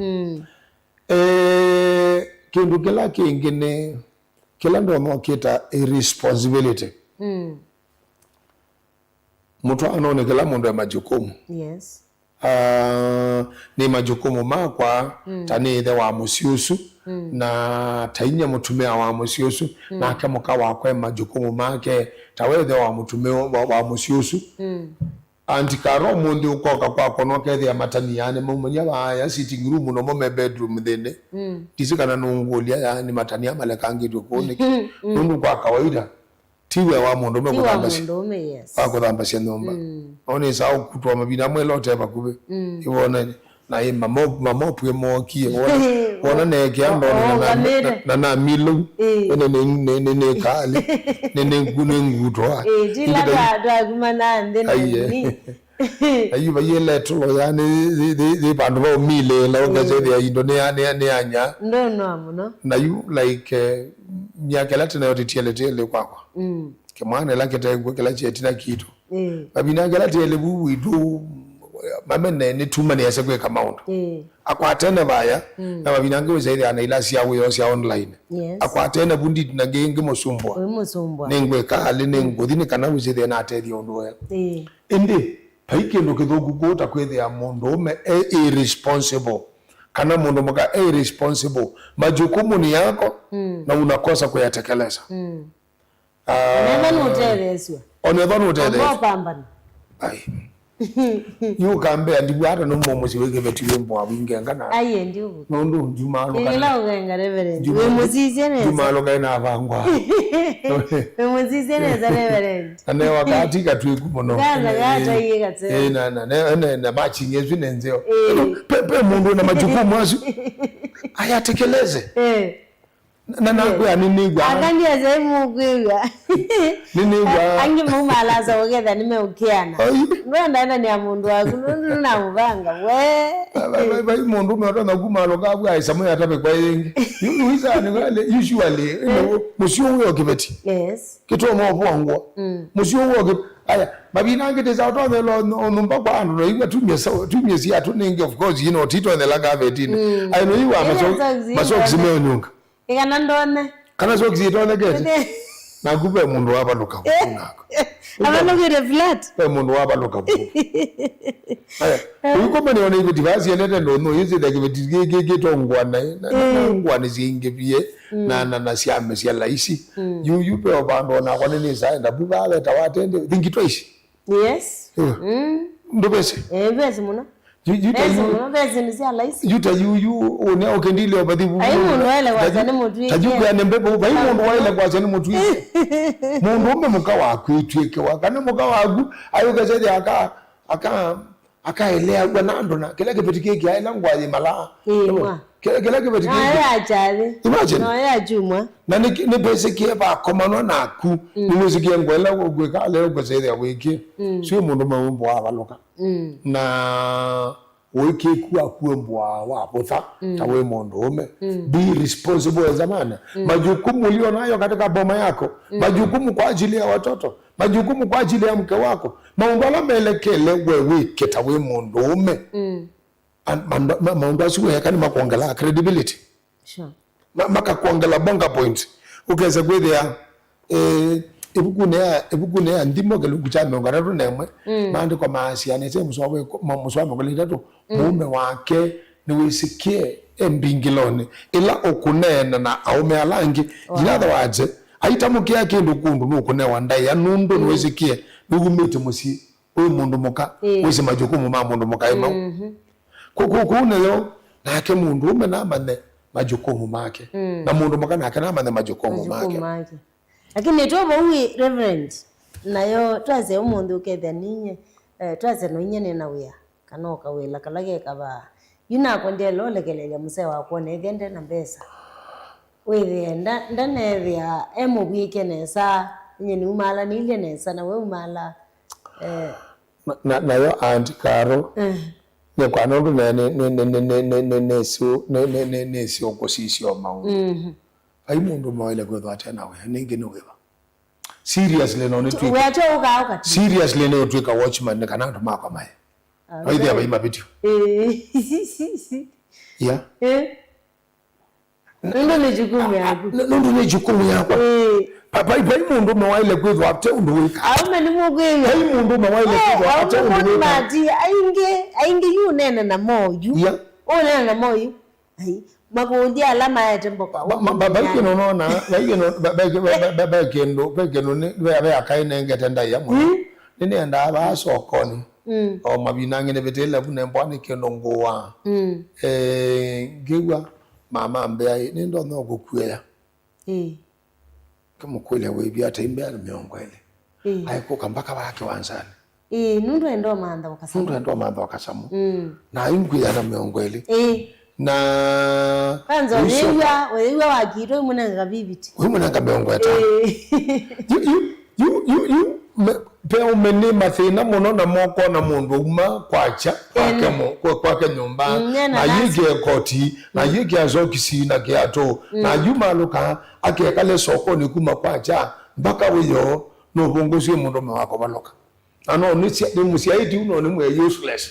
kendo kila kingine kila ndo mwakita irresponsibility mtu anaone kila mundu ya majukumu ni majukumu makwa tanithe wa musiusu na tainya mutumia wa musiusu na kemuka wakwe majukumu make tawethe wa mutumia wa musiusu antikaro mundi ukoka kwa kono kethe matani yani mumunya ba ya sitting room no mo bedroom thene tisikana nungulia yani matani amaleka ngitu kone nundu kwa kawaida tiwe wa mundu me kuthamba cia nyumba oni sa ukutwa mabina mwelote bakube ibona na ye mamopu mokie wona ne kiambo na milu ne kali ne ngutwa dila kumana ndene ayi ba yele to yani the bandu ba mile la okaze the Indonesia ne anya no na you like nyakela tena yote tele kwako kemane la kete kela chetina kitu babina ngala tele bubu itu mamene ne tumane yase kwe kamaundo akwatene baya na babina ngewe zaidi ana ilasi yawe yose online akwatene bundi na genge mosumbwa nengwe kale nengodini kana wizide na atedi ondoya ende paike ndo kithogu kota kwethe ya mundu me irresponsible kana mundu maka irresponsible majukumu ni yako na unakosa kuyatekeleza oneva nuteleswa ai yu kambe andibwata no momo siweke betiwe mbwa wingenga na aye ndiubu nondo njumalo kana ila ugenga reverend we muzizene njumalo kana abangwa we muzizene za reverend ane wakati katwiku mono kana gacha iye gatse na machi ngezwi nenzeo pepe mundu na majukumu asu ayatekeleze na nakwe aninigwa akandiye mugwiwa ninigwa angi mumalaza ogetha nimeukiana ngwenda ni amundu waku na mubanga we bai mundu mero na kumalo kabwa isamu yatabe kwa yengi yuiza ni wale usually musio wo kibeti kito mo bwangwa musio wo aya babina ngete za to the lo numba kwa ando iwa tumye si atuningi of course you know tito the laga betini I know you are maso zimeonyunga ikana ndone kana so kizitone gete na kupe mundu hapa luka unako abanogere flat pe mundu hapa luka aya uko mene one ibi device yenete ndo yizi da kibeti to ngwana na ngwana zinge biye na siame sia laisi you pe obando na kwane ni sa nda bubale tawatende thingito isi ndo bese bese muna yuta yu one okendile obadhibu ai mundu wale kwazani mutu yake tajuku ya nembepo bai mundu wale kwazani mutu yake mundu ume muka waku itweke wakane muka waku ayo gazeje aka elea gwanando na kila kipetike kia ila ngwazi mala kila kipetike ya achali imagine no ya jumwa na ni pese kia ba komano na ku ni musikia ngwela ogwe kale ogweze ya wiki sio mundu mambo abaloka na wiki ku akuembwa wapotha tawe mundu ume be responsible zamana majukumu ulio nayo katika boma yako majukumu kwa ajili ya watoto majukumu kwa ajili ya mke wako maungala melekele wewe kitawe mundu ume maundu asiwe yakani makuongela credibility sure maka kuongela bonga point ukeze kwethia ibukune ya ndimo gelungu cha miongo nemwe maandiko maasianete muswame ngole itatu mume wake niwisikie embingilone ila okunena na aume alangi in other words aitamukia kindu kundu nukunewa ndai ya nundu niwisikie nugumite musi uyu mundu muka wisi majukumu ma mundu muka ima kukuneyo nake mundu ume namane majukumu make na mundu muka nake namane majukumu make. Lakini toba uwi reverend nayo twaze umundu ukethe ninye twaze no nyene na wia kanoka wila kalage kaba yuna konde lolekelele muse wako ne gende na mbesa wewe ndanevya emubwike nesa nyene umala nile nesa na we umala nayo aunt Caro ne kwanondo ne si okosisio maundu ai mundu mawile kwetho atena we ningi no wewa seriously no ne twika we to uka seriously ne twika watchman ne kana ndo makwa mai ai dia bai mabitu ya ndo ne jukumu yako ndo ne jukumu yako bai mundu mawile kwetho ate undu wika au ni mugwe bai mundu mawile kwetho ate undu wika mati ainge yu nene na moyu ya nene na moyu ai makundi alama ya tembo kwa babake no nona babake ne be akaine ngetenda ya mu nini anda aba sokoni o mabinange ne betela bune mbwane keno ngowa ngiwa mama mbe ai nindo no gokuya kama kweli we bia tembe ya miongwele aiko kambaka bake wanzani nundu endo manda wakasamu na ingwi ya miongwele na kwanza wewe wakiro munanga bibiti wewe munanga miongo eta you pe umene mathina muno na moko na mundu uma kwacha kwake nyumba na yige koti na yige azokisi na kiato na yuma luka akekale soko ni kuma kwacha mpaka weyo no bongozi mundu wako baloka ano ni musiaidi uno ni mwe useless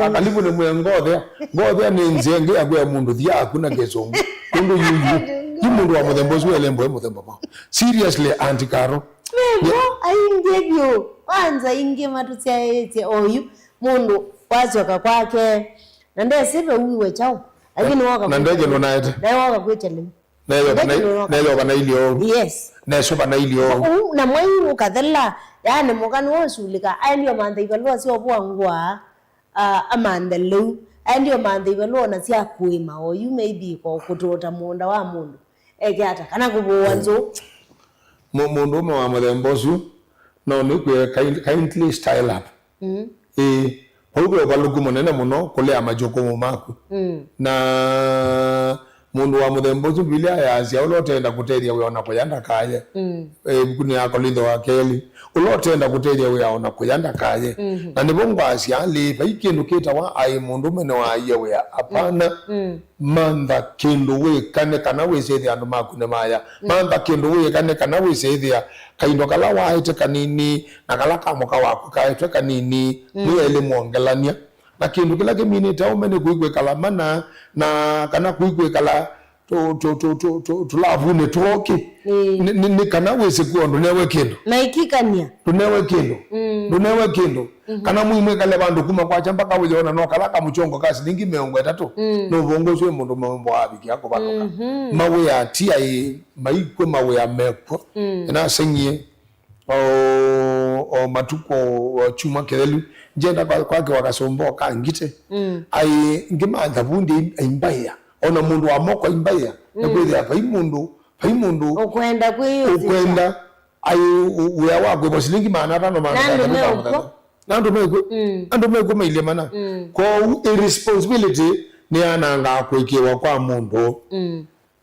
akalibu ni mwe ngode ni nzenge ya mundu thia hakuna gezongo mundu yuyu mundu wa mudhembozi welembo mudhembo seriously Aunt Caro mebo aingebyo kwanza inge matusia yete oyu mundu wazoka kwake na ndiye sibe uwe chao lakini waka na ndege ndo naete na waka kwetele nayo kana ilio yes na soba na ilio na mwayu ukadhala yani mukani wosulika ayo manda ibalwa sio bwangwa amanda lu ndio manda ibalwa na sia kuima oyu maybe ko kutota munda wa mundu ekyata kana kubuwanzo mundu wa mudhembozu no ni kwe kindly style up huko balugu munene muno kule amajokomo maku na mundu wa mudhembozu bila yazi ulotenda kuteria we ona kuyanda kaye bukuni yako lindo wakeli ulotenda kuteria we ona kuyanda kaye na nibongwasi ali baikindu kita ai mundu mene wa yewe apana manda kindu we kane kana we sethi andu makune maya manda kindu we kane kana we sethi kaindo kala waite kanini na kala kamoka wako kaitwe kanini mwele muongelania na kindu kila keminita umene kuigwe kala mana na kana kuigwe kala tulavune tuoki ni kana wese kuondo newe kindu na ikikania tunewe kindu kana muimwe kale bandu kuma kwa chamba ka wejona no kala ka muchongo kasi ningi meongo etatu no bongozwe mundu mambo abiki yako banoka mawe ya tia maikwe mawe ya meko na senyie o matuko chuma kelelu jenda kwake wakasomboka ngite ai ngima ndabundi imbaya ona mundu wa moko imbaya nakwezi hapa imundu ukwenda ai uya wako bosilingi maana tano maana nando meko maile mana ko irresponsibility ni ananga kwekewa kwa mundu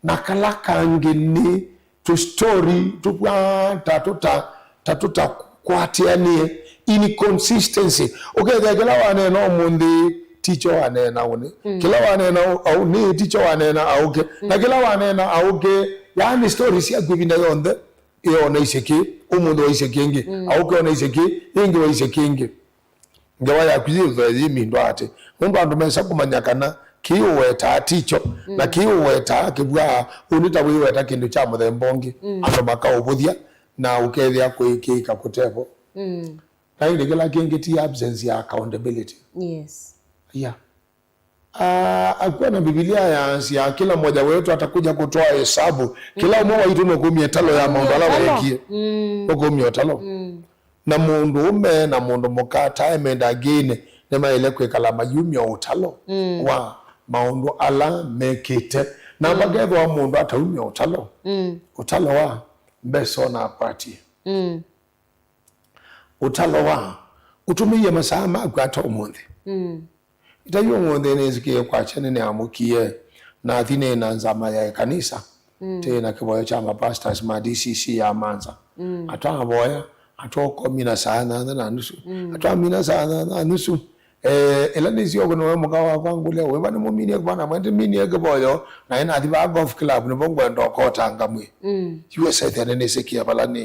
nakala kangeni to story to tatuta kwatianie inconsistency kila wane no mundi teacher wane na uni kila wane na au ni teacher wane na auke na kila wane na auke yani stories ya gwibinda yonde na iseki umundu wa iseki ngi auke na iseki ingi wa iseki ngi ngawa ya kuziva yimi ate mundu andumesa kumanyakana kiweta teacher na kiweta kibwa unita wiweta kindu cha muthembongi ando makao buthia na ukethia kuikika kutepo na ile kila kingi absence ya accountability. Yes. Yeah. Akuwa na Biblia ya kila mmoja wetu atakuja kutoa hesabu kila mmoja wetu no kumia talo ya maundu ala wekie no kumia talo na mundu ume na mundu mukata emenda gine nema ile kwekala mayumia utalo wa maundu ala mekite na bagetho wa mundu ataumia utalo utalo wa mbeso na party utalo wa utumiye masama kwata umundi itayo umundi nezikie kwa chene ne amukie na athine na nzama ya kanisa tena kiboyo cha pastors ma DCC ya manza ataboya atoko mina sana na nusu atamina sana na nusu elani sio gono mukawa kwangu leo webani mumini bana mwende mini egoboyo na ina adiba golf club ne bongo ndo kota ngamwe USA tena ne sekia balani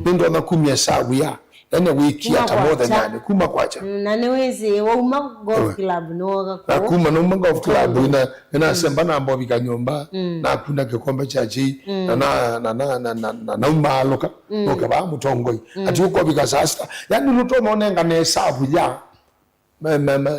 ndo na kumia sabu ya ene wiki ata more than yani kuma kwacha na newezi wa uma golf club no na kuma no golf club ina semba na mbo bikanyomba na kuna kikombe cha chi na umaloka okaba mutongoi ati uko bikasasta yani luto monenga ne sabu ya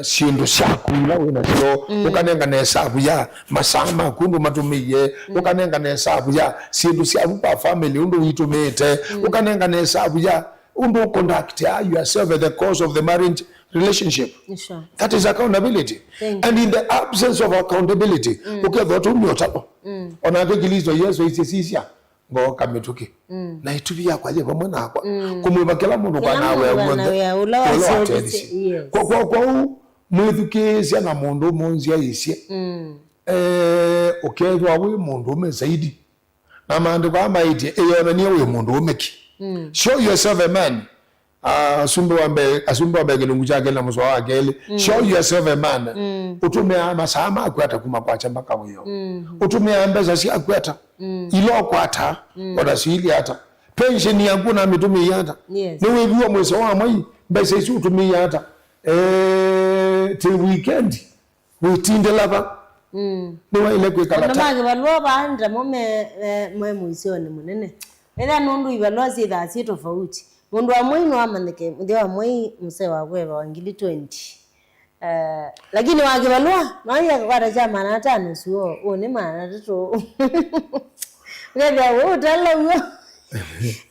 shindu shakula wena so ukanenga ne sabu ya masama kundu matumiye ukanenga ne sabu ya shindu syabu pa family undu yitumete ukanenga ne sabu ya undu conduct yourself at the course of the marriage relationship. Sure. That is accountability. And in the absence of accountability uketho tumyotalo ona ngilizo Yesu isisisia ngo kametuki na itubia kwaje pamwe nakwa kumwiba kila mundu kwa nawe kwa mwithukizia na mundu munzia isie ukethwa wi mundu ume zaidi na maandiko amaiti eyona niye wi mundu umeki show yourself a man asumbe wambe gelungu chake na mswa wake show yourself a man utumia masama akwata kuma kwacha mpaka huyo utumia mbeza si akwata ilo kwata oda sili hata pension yangu na mitumi yata niwe biwa mwese wa mai mbeza si utumia hata till weekend witinde lava niwe ile kwekala na mage balwa baandra mwe muisioni munene ela nundu ibalwa zida si tofauti mundu wa mwini wa mandike ndio wa mwini mse wa kweba wangili 20 lakini wakibalwa naya kwa chama na tano sio one maana to ngebe utala uyo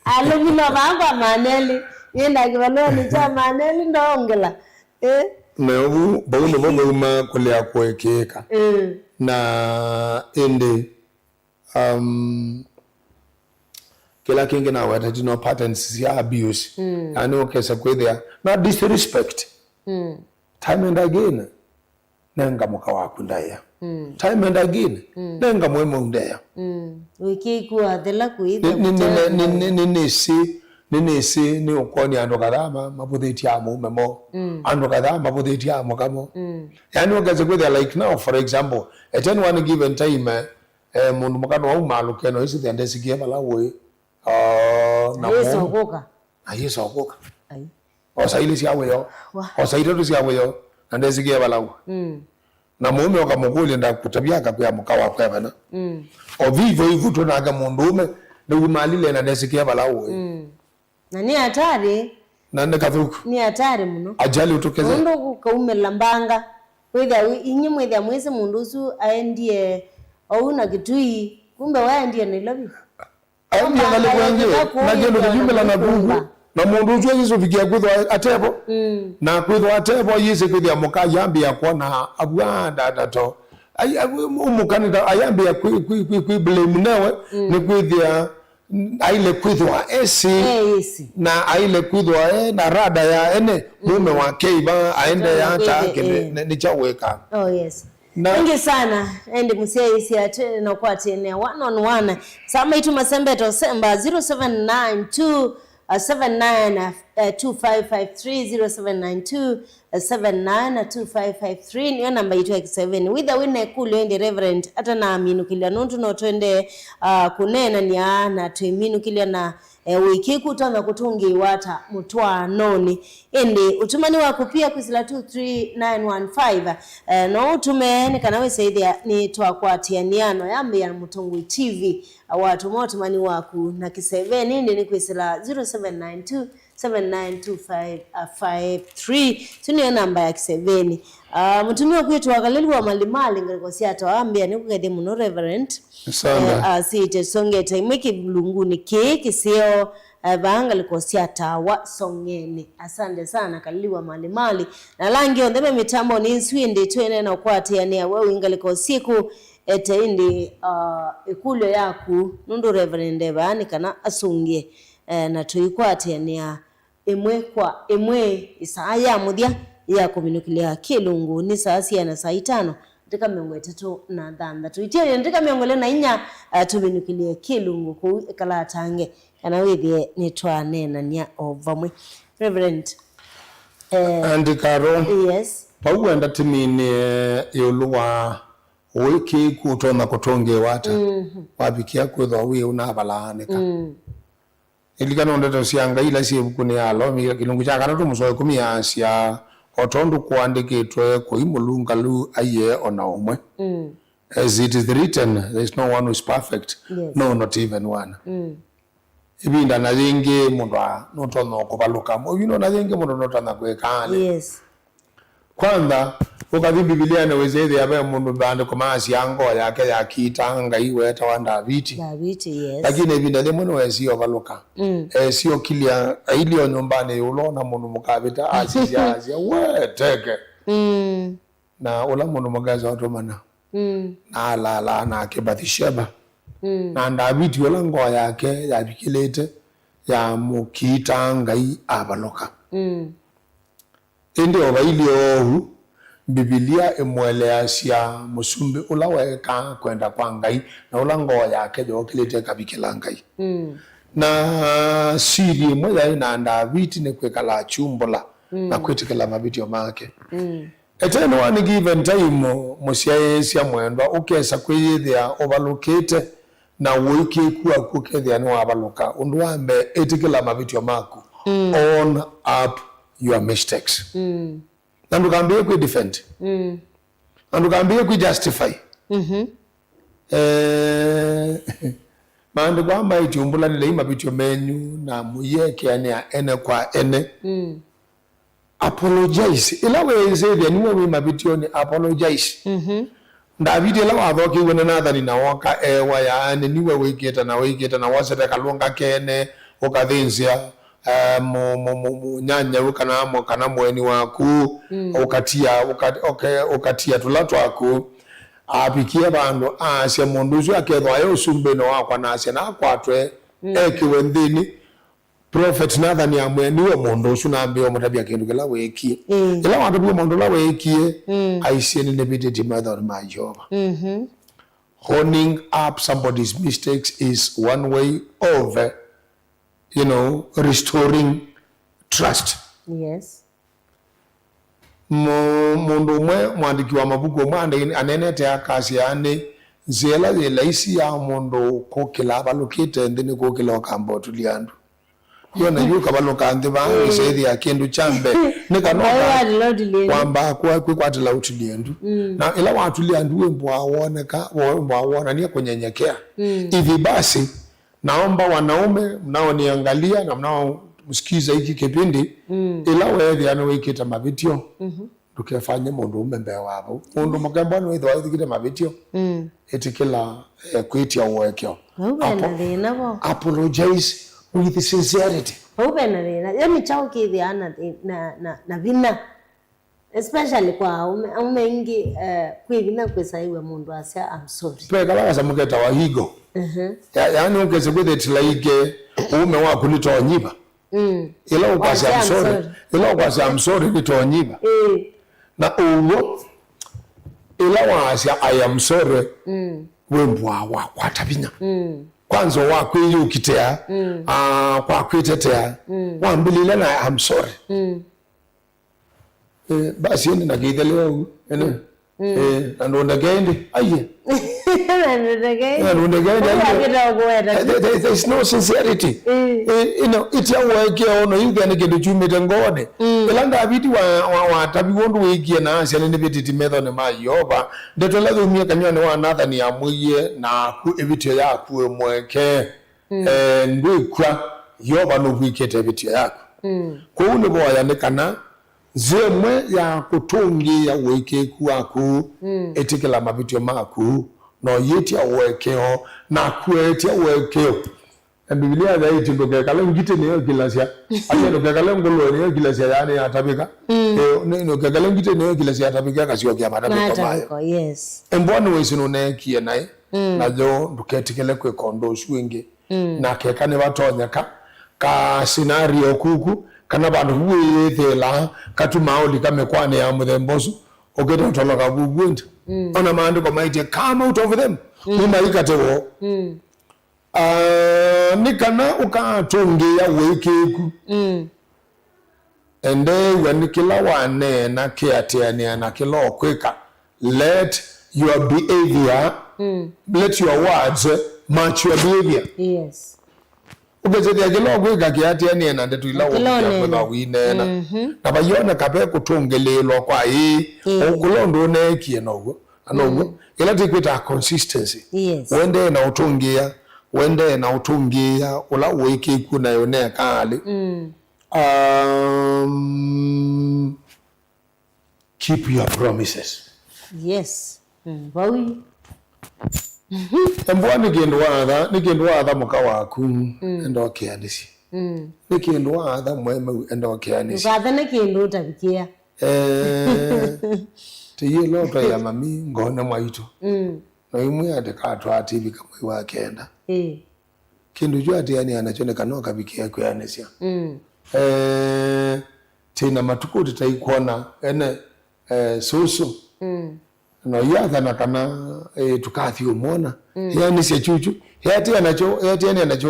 alumino baba maneli yenda kibalwa ni chama maneli ndongela na ubu bauna mama kulea kuwekeka na ende kila kingi na watati no patterns ya abuse yani okesa kwethia na disrespect time and again nenga muka wakundaya time and again nenga mwemo undaya wiki kuwa thela kuitha nisi ni ukoni ando kadama mabutheti amo memo ando kadama mabutheti amo kamo yani okesa kwethia like now for example at any given time mundu mukano wa umaluke no isi thiandesikie balawe na Yesu okoka Yesu okoka osaili siawe yo osaili tu siawe yo andesikie balawe na mume okamuguli nda kutabiaka kwa mukawa kwa bana ovivo hivyo tunaga mundume na umalile na ndesikie balawe na ni hatari na ndekathuku ni hatari muno ajali utokeze ndo kaume lambanga wetha inyi mwetha mwese mundu usu aendie au na kitui kumbe waendie nilabi ndio nalikuangie na gendo jumla na gugu na mundu uju yizo vigia kwithwa atebo na kwithwa atebo yise kwithia muka yambi ya kuona abwanda dato umukanida ayambi ya kwi blame newe ni kwithia aile kwithwa esi na aile kwithwa na rada ya ene mume wa keiba aende ya hata ni chaweka yes. Thank sana endi musia isi ate na kwa tene one on one sama itu masembe to semba 0792 792553 0792 792553 niyo namba yitu ya K7 witha wine kulu ende Reverend ata na aminu kilia nuntu no twende kunena niya na tuiminu kilia na wiki kutana kutungi wata mutwa noni ende utumani wako pia kwisila 23915 no utume ni kanawe saidhia ni tuwa kwa tianiano yambi ya Mutungu TV watu motumani waku na K7 indi ni kwisila 0792 792553 tuni namba ya K7 mutumio kwetu wakaleli wa malimali ngalikosi atawambia ni kukede muno Reverend site songete imwiki bulunguni kiki sio banga likosi atawa songeni asante sana kaliliwa malimali na langi ondebe mitambo ni nswindi tuene na ukwati ya niya wewe ingalikosi ku ete indi ikulo yaku nundu Reverend Ebani kana asungie na tuikwati ya niya emwe kwa emwe isaya mudia ya kuminukilia kilungu ni saa 4 na saa 5 ndika miongo 3 na 6 tuitie ndika miongo 4 tuminukilie kilungu ku kala tange kana withie ni twanena nya ovamwe Reverend andikaro yes pauenda timini yuluwa wiki kutona kutonge wata wabikia kwetho wi una balanika ilikano ndeto sianga ila sibukuni alo mi kilungu chakana tumusoe kumiasia otondu kuandikitwe kuimulunga lu aye ona umwe as it is written there is no one who is perfect no not even one ibinda na zingi mundu notono kubaluka mo you know na zingi mundu notana kwekane yes kwanza ukadhi Biblia na wezezi yabe mundu bande komasi yango yake yakitanga iwe tawanda viti yes lakini ibinda le mundu wesio baluka sio kilia ilio nyombani ulona mundu mukabita asisia we teke na ula mundu magaza otomana na la na kebathisheba na ndaviti wala ngo yake yabikilete ya mukita ngai abaloka ende obailio Biblia emweleasia musumbi ulaweka kwenda kwa ngai na ula ngo yake jokilete kabikila ngai na siri moya na ndaviti ne kwekala chumbola na kwetikala mabitio make eteno one given time musiayesia mwendwa ukesa kwiyithia obalukite na wiki kuwa kukethia ni wabaluka unduambe etikila mabitio maku own up your mistakes nandu kambie ku defend nandu kambie ku justify mandu kwamba ichumbula ni leima bitio menyu na muyeke ene kwa ene apologize ila weze bya niwe we mabitio ni apologize David ila wathoki wena nathani na woka ewa ya niwe wiketa na wasete kalunga kene ukathinsia nyanya ukana mo kana mweni waku ukatia tulato aku apikia bandu asya mundu akethwa yo sumbeno wakwa na asya na kwatwe ekiwendini prophet Nathan amweniwe mundu ucu nambio mutabia kindu kila wekie ila watu bwo mundu la wekie aisieni ne bititi mother my job honing up somebody's mistakes is one way of restoring trust yes mundu mwe mwandiki wa mabuku mwande anenete akasi ane zela isi ya mundu kokila balukite ndini kokila kambo tuliandu yona yuka baloka ndi ba sedi akindu chambe nikanoka kwamba kwa kwatela utuliendu na ila watu liandu wembo awona ni kunyenyekea hivi basi naomba wanaume mnaoniangalia na mnao msikiza hiki kipindi ila wewe anaweketa mavitio tukefanye mundu umembe wabo mundu mugamba no ithwa thikite mavitio etikila kwitia uwekyo apologize with sincerity. Upena rena. Yami chao kithiana na vina. Especially kwa ume ingi kwivina kwesaiwe mundu asya I'm sorry. Peka baka muketa wa higo. Yaani ungeze kwethe tilaike ume wa kulitoa nyiba. Ila ukwasi I'm sorry. Ila ukwasi I'm sorry litoa nyiba. Na uwo ila wasya I am sorry. Wembwa wa kwatabinya. Kwanza wakwe ukitea kwa kwitetea wambilile na I'm sorry basi ni na kideleo ene ando gende aye there's no sincerity you know it's your work ono yugane kendo chumite ngode elanga biti wa tabi wondu wekie na asya ne biti metho ne mayoba ndetola thumia kanyone wa Nathan amuye na ku ebitio yaku emweke ndikwa yoba no bwikete ebitio yaku ko une boya ne kana zemwe ya kutungi ya weke kuaku etikela mabitio maku no yeti awekeo na kuetia wekeo Biblia ya iti ndoke kale ngite ne gilasia anye ndoke kale ngolo ne gilasia yani atabika ndoke kale ngite ne gilasia atabika kasio kya matabiko yes embwana wesino ne kie nae na jo nduketikele kwe kondo shwenge na keka ne batonya ka scenario kuku kana bantu buyethela katumaoli kamekwane ya muthembosu ogeta utoloka bugwenda ona maandiko maite come out of them mumaikatewo nikana ukatungia wekeku ende when kila wane na kiatiania na kila okweka let your behavior let your words match your behavior yes ubezedi kila okweka kiatiania na ndetu ila kwa winena na bayona kabe kutungelelo kwa hii okulondo ne kienogo anogo ila tikwita consistency yes wende na utungia ula weke kuna yone kali keep your promises yes bawi mbwani nikindu watha muka waku endo kianisi nikindu watha mweme endo kianisi ukatha ne kindu utabikia tiye loto ya mami ngone mwaitu no imwe adeka TV kama wa kenda kindu jwa ati yani anachoneka no kabikia kwa anesia tena matukuti taikuona ene susu no yatha na kana tukathi umona yani sia chuchu yati anacho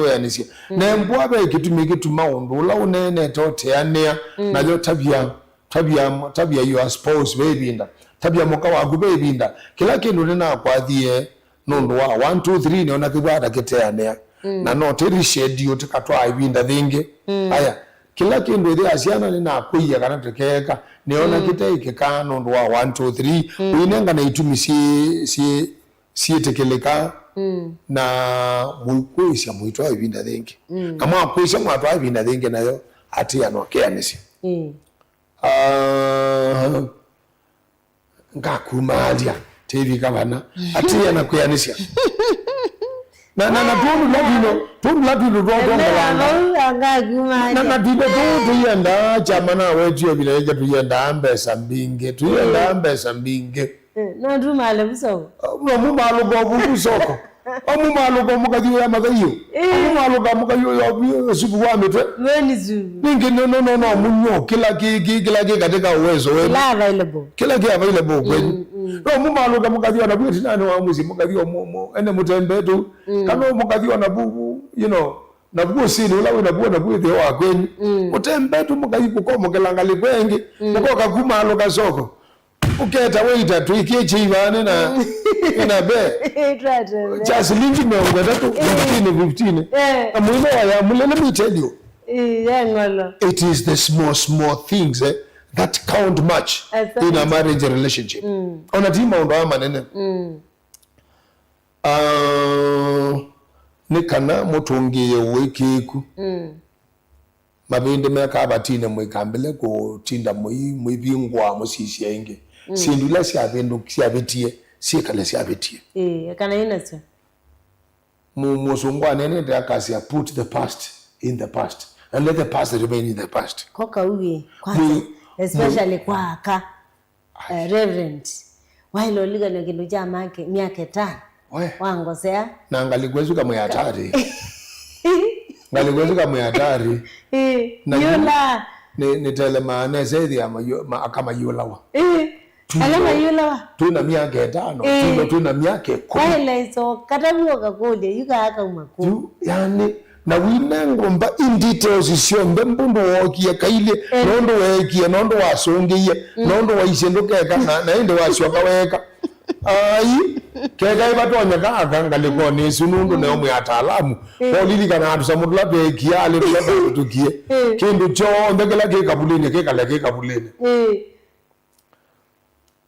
yani sia na mbwabe kitu maundu ula unene tote yani na jo tabia your spouse baby nda tabia moka wagu baby nda kila kindu nina kwathie nundu wa 1 2 3 ne ona kibada keteanea na no teri schedule tikatwa ibinda thingi aya kila kindu ile asiana nina kuiya kana tekeka neona kiteike kana nundu wa 1 2 3 winenga na itumi si tekeleka na muikuisha muitwa ibinda thingi kama kuisha mwatwa ibinda thingi nayo ati anokeanisi ngakumalia TV kabana ati anakuyanisha na tunu ladino anga ngakumalia na dibe tu yenda chamana wetu ya vile tuyenda ambesa mbinge no ndumale busoko no mumalo go busoko omumalo mukadio ya magayo omumalo mukayo ya siku wa mitwe weni zu ningi no munyo kila katika uwezo wewe kila available kwenu no mumalo mukadio na bwiti nani wa muzi mukadio ene mutembetu kano mukadio na bubu you know na bubu sini ulawe na bubu na bwiti wa kwenu mutembetu mukadio kukomo kelangali kwengi mukoka kumalo kasoko uketa weita tuikie chivane na ina be just linki me ngata 15 amuino ya mulele me tell you it is the small things that count much in a marriage relationship ona tima ndo ama nene nikana mutungiye wekeku mabinde meka abatine mwikambele ko tinda mwibingwa musisi yenge sindula siabetie sikale siabetie kana inacho musungwa nene ndakasia put the past in the past and let the past remain in the past koka uwe kwanza especially kwaka reverend wailo liga na kindu cha make miaka 5 wangosea na ngaligwezu kama ya hatari ngaligwezu kama ya hatari yola ni telemane zaidi ya kama yulawa alama yulawa tuna miaka 5 tuna miaka 10 wale hizo katabuo kakole yuka aka umakuu yani na winengomba in details siombe mbundu wokia kaile nondo wekia nondo wasongiye nondo waisendokeka na inde wasyoka weka ai kega ibatonya kanga lekone sunundu na omwe ataalamu olili kana atusamudu labe kiale labe tukie kindu cho ndegela ke kabulini ke kala ke kabulini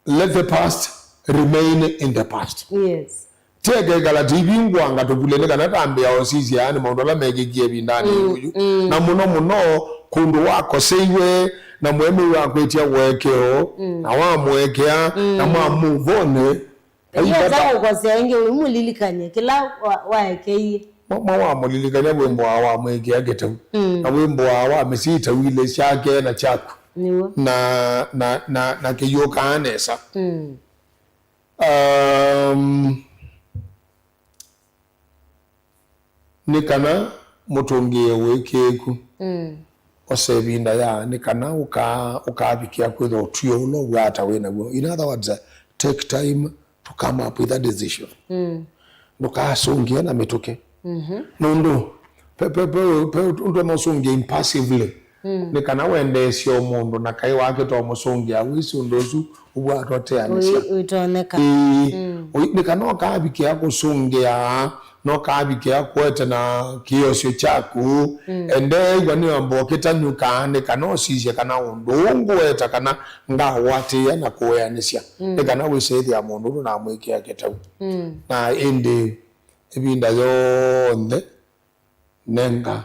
let the past remain in the past. Yes. Tege gala tibingwa ngatobulele kana tambe ya osisi yani mondola megegie bindani yuyu na muno kundu wako seiwe na mwemi wako etia wekeo na wa mwekea na mwa move on. Iyo zako kwa senge umulilikanye kila waekei wa mulilikanye wembo wa mwekea getu na wembo wa mesita wile shake na chako niwo na kiyoka anesa nikana mutongie wekeku osebinda ya nikana ukabikia kwitho tuyo ulo wata wena go. In other words, take time to come up with a decision. Nukasongia na metoke nondo pe ndo masongia impassively nikana wende sio mundu na kai wake to masongia wisi ndozu ubwato teanisha utoneka nikana ukabikia kusongia no kabike akwete na kiyosyo chaku ende gwani amboketa nyukane kana osije kana undungu weta kana ngawati ya na kuyanisha kana wisedi ya mundu na mwiki yake tawu na ende ebinda yonde nenga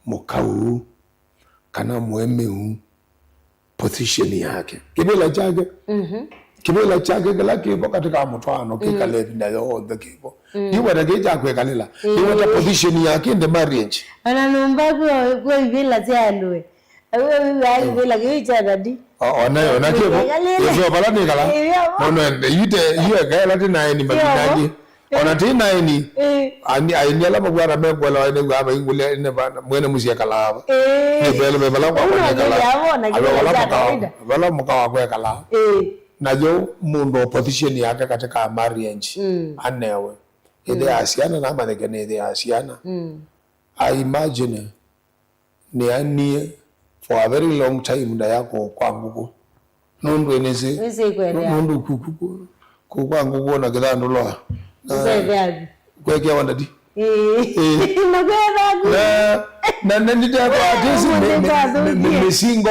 mukau kana mwemeu position yake kibela chake kala kibo katika mutwano kikale binda yonde kibo iwa na geja kwekalela iwa ta position yake in the marriage ananumba kwa ibila tialwe awe ibila kicha dadi ona kibo yo bala ni kala no yite yue kala tina ni mabinaji ona tina ni ani aynyala magwara megwala ine ngaba ingule ne bana mwene musia kala ni bele bala kwa kala bala mukawa kwa kala nayo mundo position yake katika marriage anewe ide asiana na manegene ide asiana I imagine ni ani for a very long time nda yako kwangu nondo eneze nondo kuku kwangu kuona gidando lo kweke wanda di na ndita kwa atisi mesingo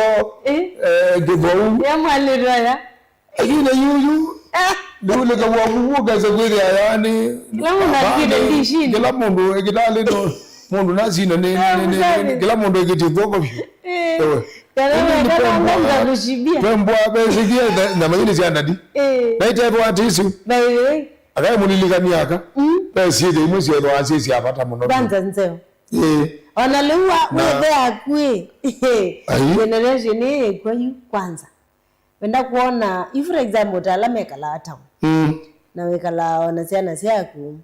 givou ya mwaliraya agina yuyu dole ka wabu ga zagwiri yani kila mundu egidale no mundu nazina ne kila mundu egitivogo ewe kana kushibia pembo abesikia na majini ziandadi naita hapo atisi akai mulilika miaka basi ile imusi ndo asisi apata muno kwanza nzeo onalewa wewe akwe generation kwa yu kwanza wenda kuona if for example talameka la town na wekala wanasiana siaku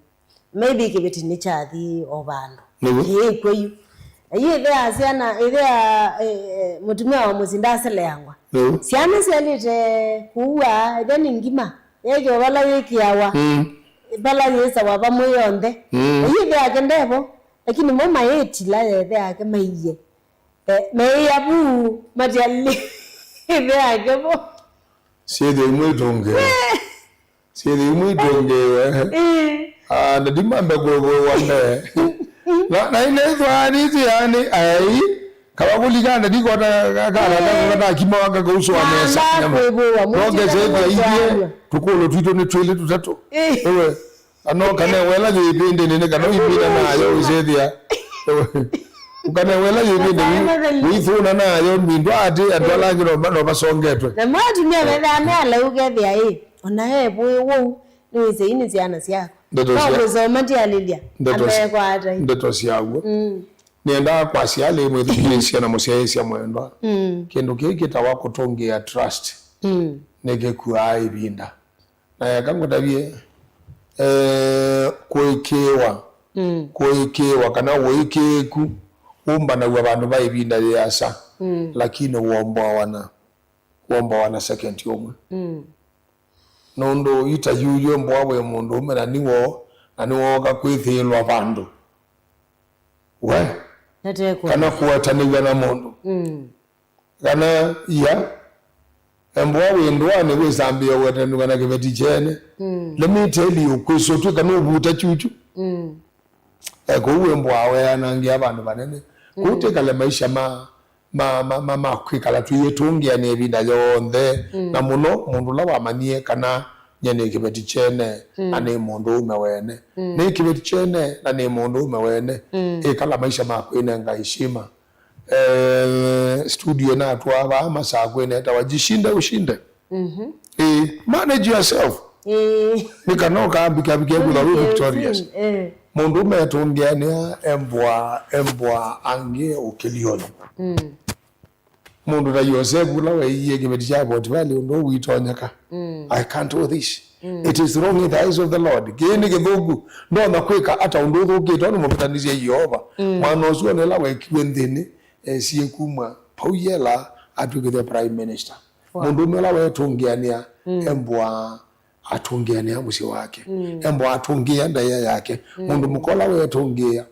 maybe kibeti ni chathi obando kwa yu ile asiana ile mutumia wa muzinda sele yangwa siana sialite kuwa then ngima yejo wala wiki yawa bala yesa waba moyonde ile agendebo lakini mama yeti la yede ake maiye meyabu madiali ile agebo siede mwidonge na dimamba gogo wande na ine twani tiani ai kawakulikana dikota kana kima wanga gauso amesa roge zeba iye tukulo twito ni twele tutatu ewe ano kana wela yibinde nene kana yibinde nayo uzedia ukana wela yibinde wifuna nayo mbindwati atwala ngiro no basongetwe na mwati ni amela ugethia ona wo niweze ini ziana siako kwa zoma ndialilia amekwa ata ndeto siago nienda kwa siale mwethikisia na musiaisia mwendwa kendo kiki tawako tonge ya trust nege kuai binda na yakango tabie kuekewa kana wekeku umba na abantu bayibinda yasa lakini uomba wana second yomwe nondo ita yuyo mbwawe mundu umena niwo ga kwithilwa bandu we Nateko. kana kuwataniwa na mundu kana ya embwa windwane wesambia wataniwa na kibeti chene let me tell you kwisotu kana ubuta chuchu eko wembwa we anangia abantu banene kutekala maisha ma kwikala tuyetungia ne binda yonde na muno mundu la wamanie kana nyene kibeti chene ane mundu umewene ne kibeti chene ane mundu umewene ekala maisha makwene ngaishima studio na tuwa ama saa kwene tawajishinda ushinde manage yourself nikanoka ambika kula victorious mundu umetungia ni embwa ange ukilioni mundu na Yosefu la weiye kibeti chabo tibali ndo uitonyaka I can't do this it is wrong in the eyes of the Lord gene githugu ndo nakwika hata ndo thugito no mubitanizie Yehova mwana ucio ne la wekiwe nthini sie kuma pauyela atuke the prime minister mundu mela wetungiania embwa atungiania musi wake embwa atungia ndaya yake mundu mukola wetungia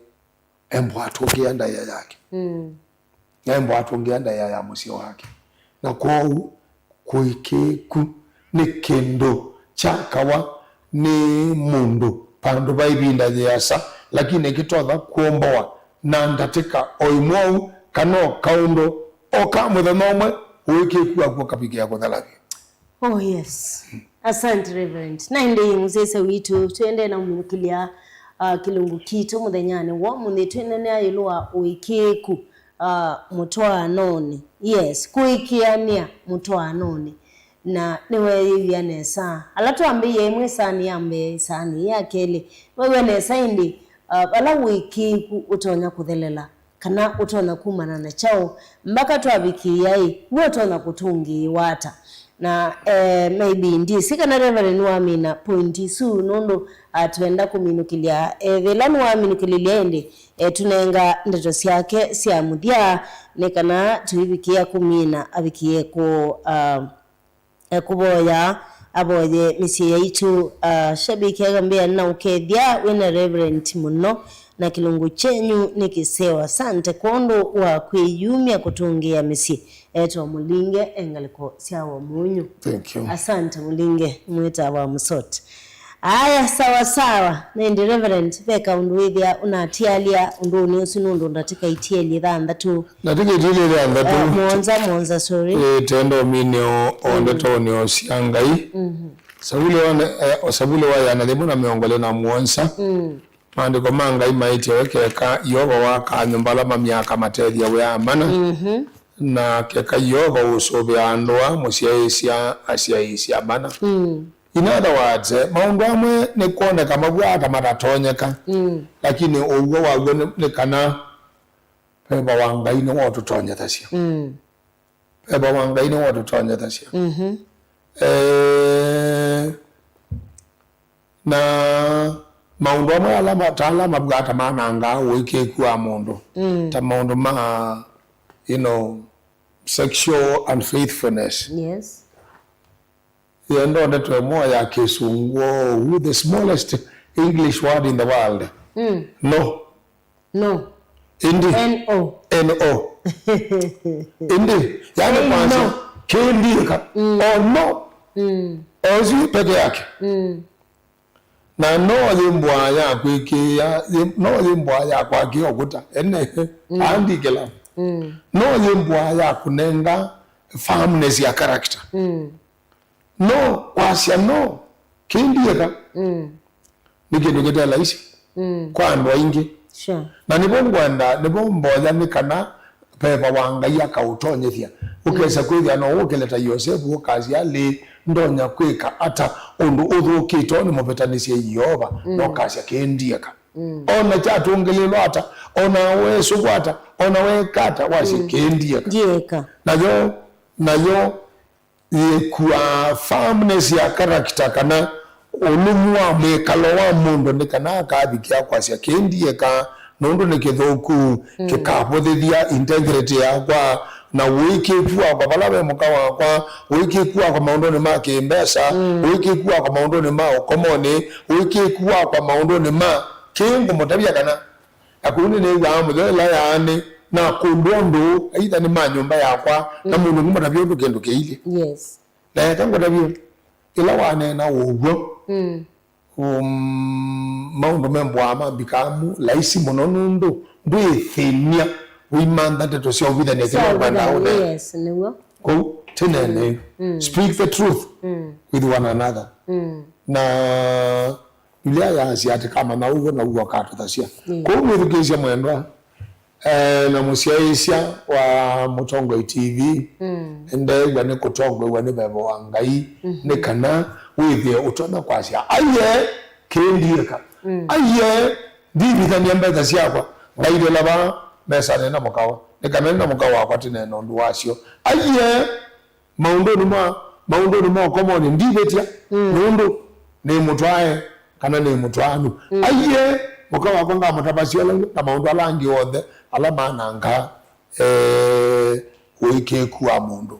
embwa atungia ndaya yake embwa atungia ndaya ya musi wake na kwao kuikeku ni kendo chakawa ni mundu pandu baibinda yasa lakini kitotha kuomboa na ndatika oimwau kano kaundo okamuthe nomwe uikeku akwo kapiki yako thalaki. Oh yes. Asante Reverend. Na inde muzese witu tuende na umukilia kilungu kitu muthenyane wa munde twene na yelwa uikeku mutoa noni. Yes, kuikiania mutoa noni. Na niwe yivya nesa. Alatu ambiye mwe sani ambe sani ya kele. Wewe nesa indi ala uikeku utonya kuthelela. Kana utona kumana na chao. Mbaka tuwabiki yai. Utona kutungi wata. Na maybe ndi sika na Reverend Wamina pointi su nondo tuenda kuminukilia velanu waminukilia ende tunenga ndoto siake sia mudia nekana tuibikia kumina abikie ko kuboya aboye misi yaitu shabiki agambia na ukedia wena Reverend muno na kilungu chenyu nikisewa sante kondo wa kwiyumia kutungia misi eto mulinge engaliko siawa munyu. Thank you. Asante mulinge mwita wa msote. Aya sawa na ndi Reverend beka unduithia unatialia undu ni usinundo ndatika itieli thanda tu ndatika itieli thanda tu monza sorry tendo mineo ondeto ni osiangai sabule wa yana lemuna meongole na muonsa mandiko manga imaiti wekeka yoba waka nyumbala mamyaka matedia we amana na keka yoba usobe andwa musiaisia asiaisia bana in other words maundu amwe ni kuone kama bwata matatonyeka lakini ugo wago ni kana peba wanga ine watu tonya tasia peba wanga ine watu tonya tasia na maundu amwe alama talama bwata mananga wike kwa mundu ta maundu ma sexual unfaithfulness. Yes. Yendo ndeto moya kisunguo with the smallest English word in the world. No. Indi. N-O. Indi. Yani kwanza kendi ka. No. Ozi peke yake. Na no limbwa ya kwiki ya no limbwa ya kwa kiokuta. Ene andi kela. No limbwa ya kunenga firmness ya character. No kwasia no kendi yaka. Nigedogeda laisi. Kwa ndo ingi. Sure. Na nibongwanda nibomboya nikana pepa wanga yakautonye ukesa kwithia no ukeleta Yosefu ukazi ali ndonya kwika ata undu uthukito ni mubetanisia Yehova no kasya kendiaka ona chatungelelo ata ona wesu kwata ona wekata wasi kendiaka dieka nayo yekuwa firmness ya character kana olumwa mwekalo wa mundu nikana akabikia kwasya kendiaka nondo nekithoku kikapothithia integrity yakwa na wiki kuwa kwa balawe mukawa kwa wiki kuwa kwa maundoni ma kimbesa wiki kuwa kwa maundoni ma ukomoni wiki kuwa kwa maundoni ma kingu mutabia kana akuni ne wa mu la yani na kundondo aitha ni manyumba yakwa na mundu ngumba tabyo ndukendo keile yes la tango tabyo ila wane na wogo maundu membwa mambikamu laisi mononundo ndwithenia wimanda teto sio vida ne kila naona yes niwo ko tenene speak the truth with one another na Biblia ya asiate kama na ugo na ugo kato tasia ko mwirukisha mwendwa na musiaisha wa Mutongo TV ende wane kutongo wane bebo wangai ne kana withie utona kwasia aye kendieka aye divi kanyamba tasia kwa ngaide laba mesa na mukawa ne kana na mukawa kwa tine no nduwasio aye maundo numa komoni ndibetia nundo ne mutwae kana ne mutwanu aye mukawa kwanga mutabasio na maundo alangi wothe ala mananga wike kuwa mundu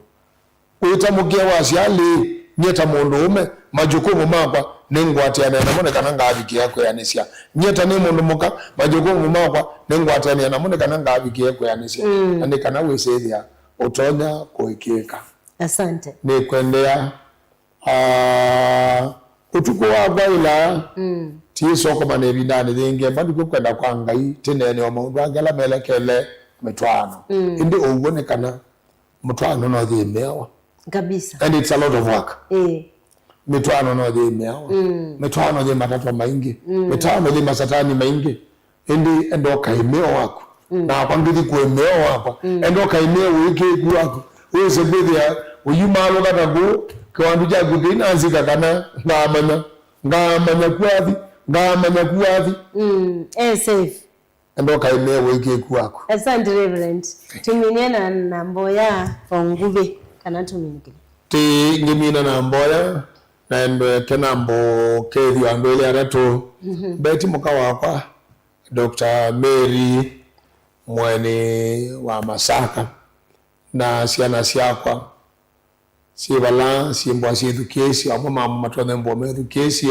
uita mukia wasiali nyeta mundu ume majukumu makwa nengwatiana na mone kana ngabiki yako yanisia nyeta ni mundu muka majukumu makwa nengwatiana na mone kana ngabiki yako yanisia andi kana wesethia utonya kuikika. Asante Ni kwendea utuko wa baila tiso ko mane bidani dinge bandu kwenda kwa ngai tenene wa maundu agala melekele metwano indi ubone kana mutwano no dhimewa kabisa and it's a lot of work metwano no dhimewa metwano de matatu maingi metwano de masatani maingi indi endo kaimeo wako na kwangidi kuemeo wako endo kaimeo wiki wako wese bidya uyimalo katago kwandu jagu dinaanzika kana ngamanya kuadhi safe endo kaimeo wiki wako. Asante Reverend tuminiana na mboya ongube kana tuminikile ti ngimina na mboya na endo kenambo kethi andole arato beti mukawa kwa Dr. Mary mwene wa Masaka na siana siakwa si bala si mbwa si edukesi amo mama matone mbwa edukesi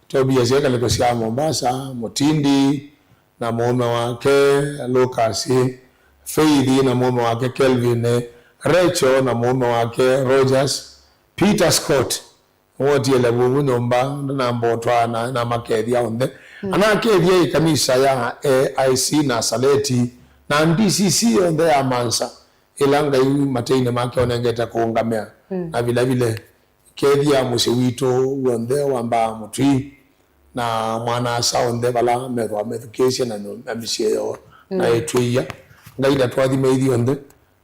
Tobias yakale ko sia Mombasa Mutindi na mume wake Lucas Faidi na mume wake Kelvin Rachel na mume wake Rogers Peter Scott wote ile bubu nyumba na mbotwana na makedhi onde anakedhi kanisa ya AIC na Saleti na DCC onde ya Mansa ilanga yu mateine make onengeta kuungamea na vile vile kedhi ya musiwito onde wamba mutwi na mwana saonde bala medwa medukesi na misio na etwiya ngaida twathi meidi onde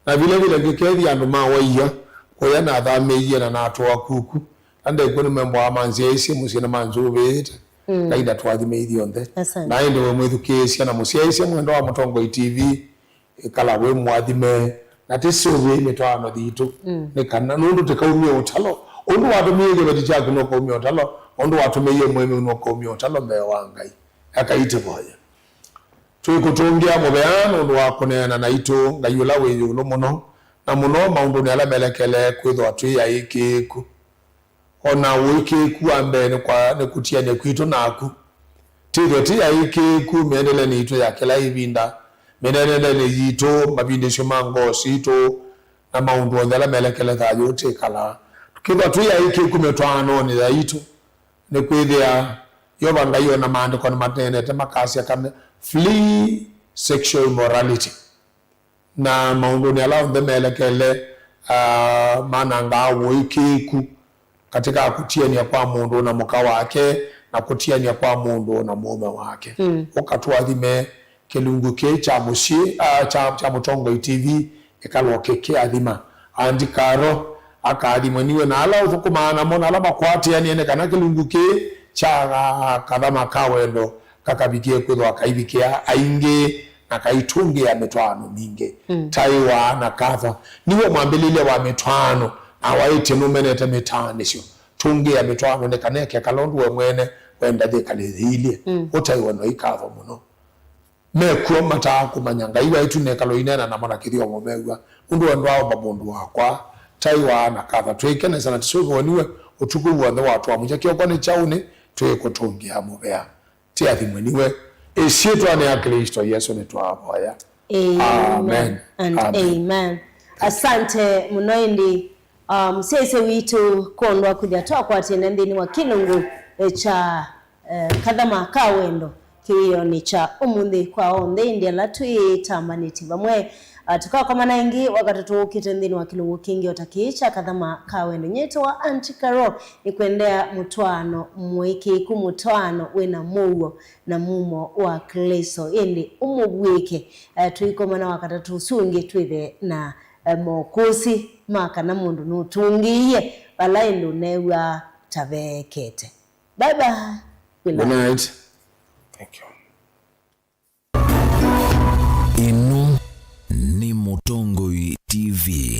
na vile vile kedhi andu mawaiya koya na thameiye na atwa kuku ande kono membo amanzesi musina manzubete ngaida twathi meidi onde na inde mwedukesi na musiaisi mwendo wa Mutongo TV kala we mwathime na tesowe metwano thitu ne kana nundu tekaumia utalo ondu watumie badijaku no kaumia utalo ondu watumie mweme no kaumia utalo mbe wangai akaite boya twikutungia mubeano ondu wakonena na itu ngayula we yulo muno na muno maundu ne alamelekele kwitho atwiya ikiku ona wikiku ambe ne kutia ne kwitu naku tido tia ikiku menele ni itu ya kila ibinda menele ne yito mabinde shomango sito na maundu ondala melekele ta yote kala kiba tuya ikiku metwano ni ya itu ne kwithia yobanga yona mande kon matene te makasi akame flee sexual morality na maundu ne ala onde melekele mananga wikiku katika kutia ni kwa mundu na muka wake na kutia ni kwa mundu na mume wake wakati adhime kelungu ke cha mushi cha Mutongo TV ekaloke ke adhima andikaro akadhima niwe na ala ufukumana mona ala makwati yani ene kana kelungu ke cha kadhama kawendo kakabikie kwitho akaibikia ainge na kaitunge ya metwano minge taiwa na katha niwe mwambelile wa metwano awaite numenete metane sio tunge ya metwano ne kaneke kalondu we mwene wenda de kalethile utaiwa no ikava muno mekuo mata kumanyanga iwa itu ne kaloinena na mona kithio momegwa undu ndwao babundu wakwa taiwa na katha twikene sana tsugo niwe utuku wothe watu amuja kio kone chaune twikutungia mubea tia thimweniwe esietwa ne ya Kristo Yesu ni twaboya. Amen and amen. Asante munoindi msese witu kondwa kuja toa kwa tena ndini wa Kilungu cha kadhama kawendo kiyo ni cha umundi kwa onde india latui tamaniti bamwe tukao kama naingi wakati tukite ndini wa Kilungu kingi otakicha kadhama kawendo nyeto wa antikaro ikuendea mutwano mwiki kumutwano wena mugo na mumo wa Kristo indi umugwike tuiko mana wakati tusungi twithe na mokosi maka na mundu nutungiye balaindo newa tabekete. Bye bye. Good night. Thank you. Inu ni Mutongoi TV.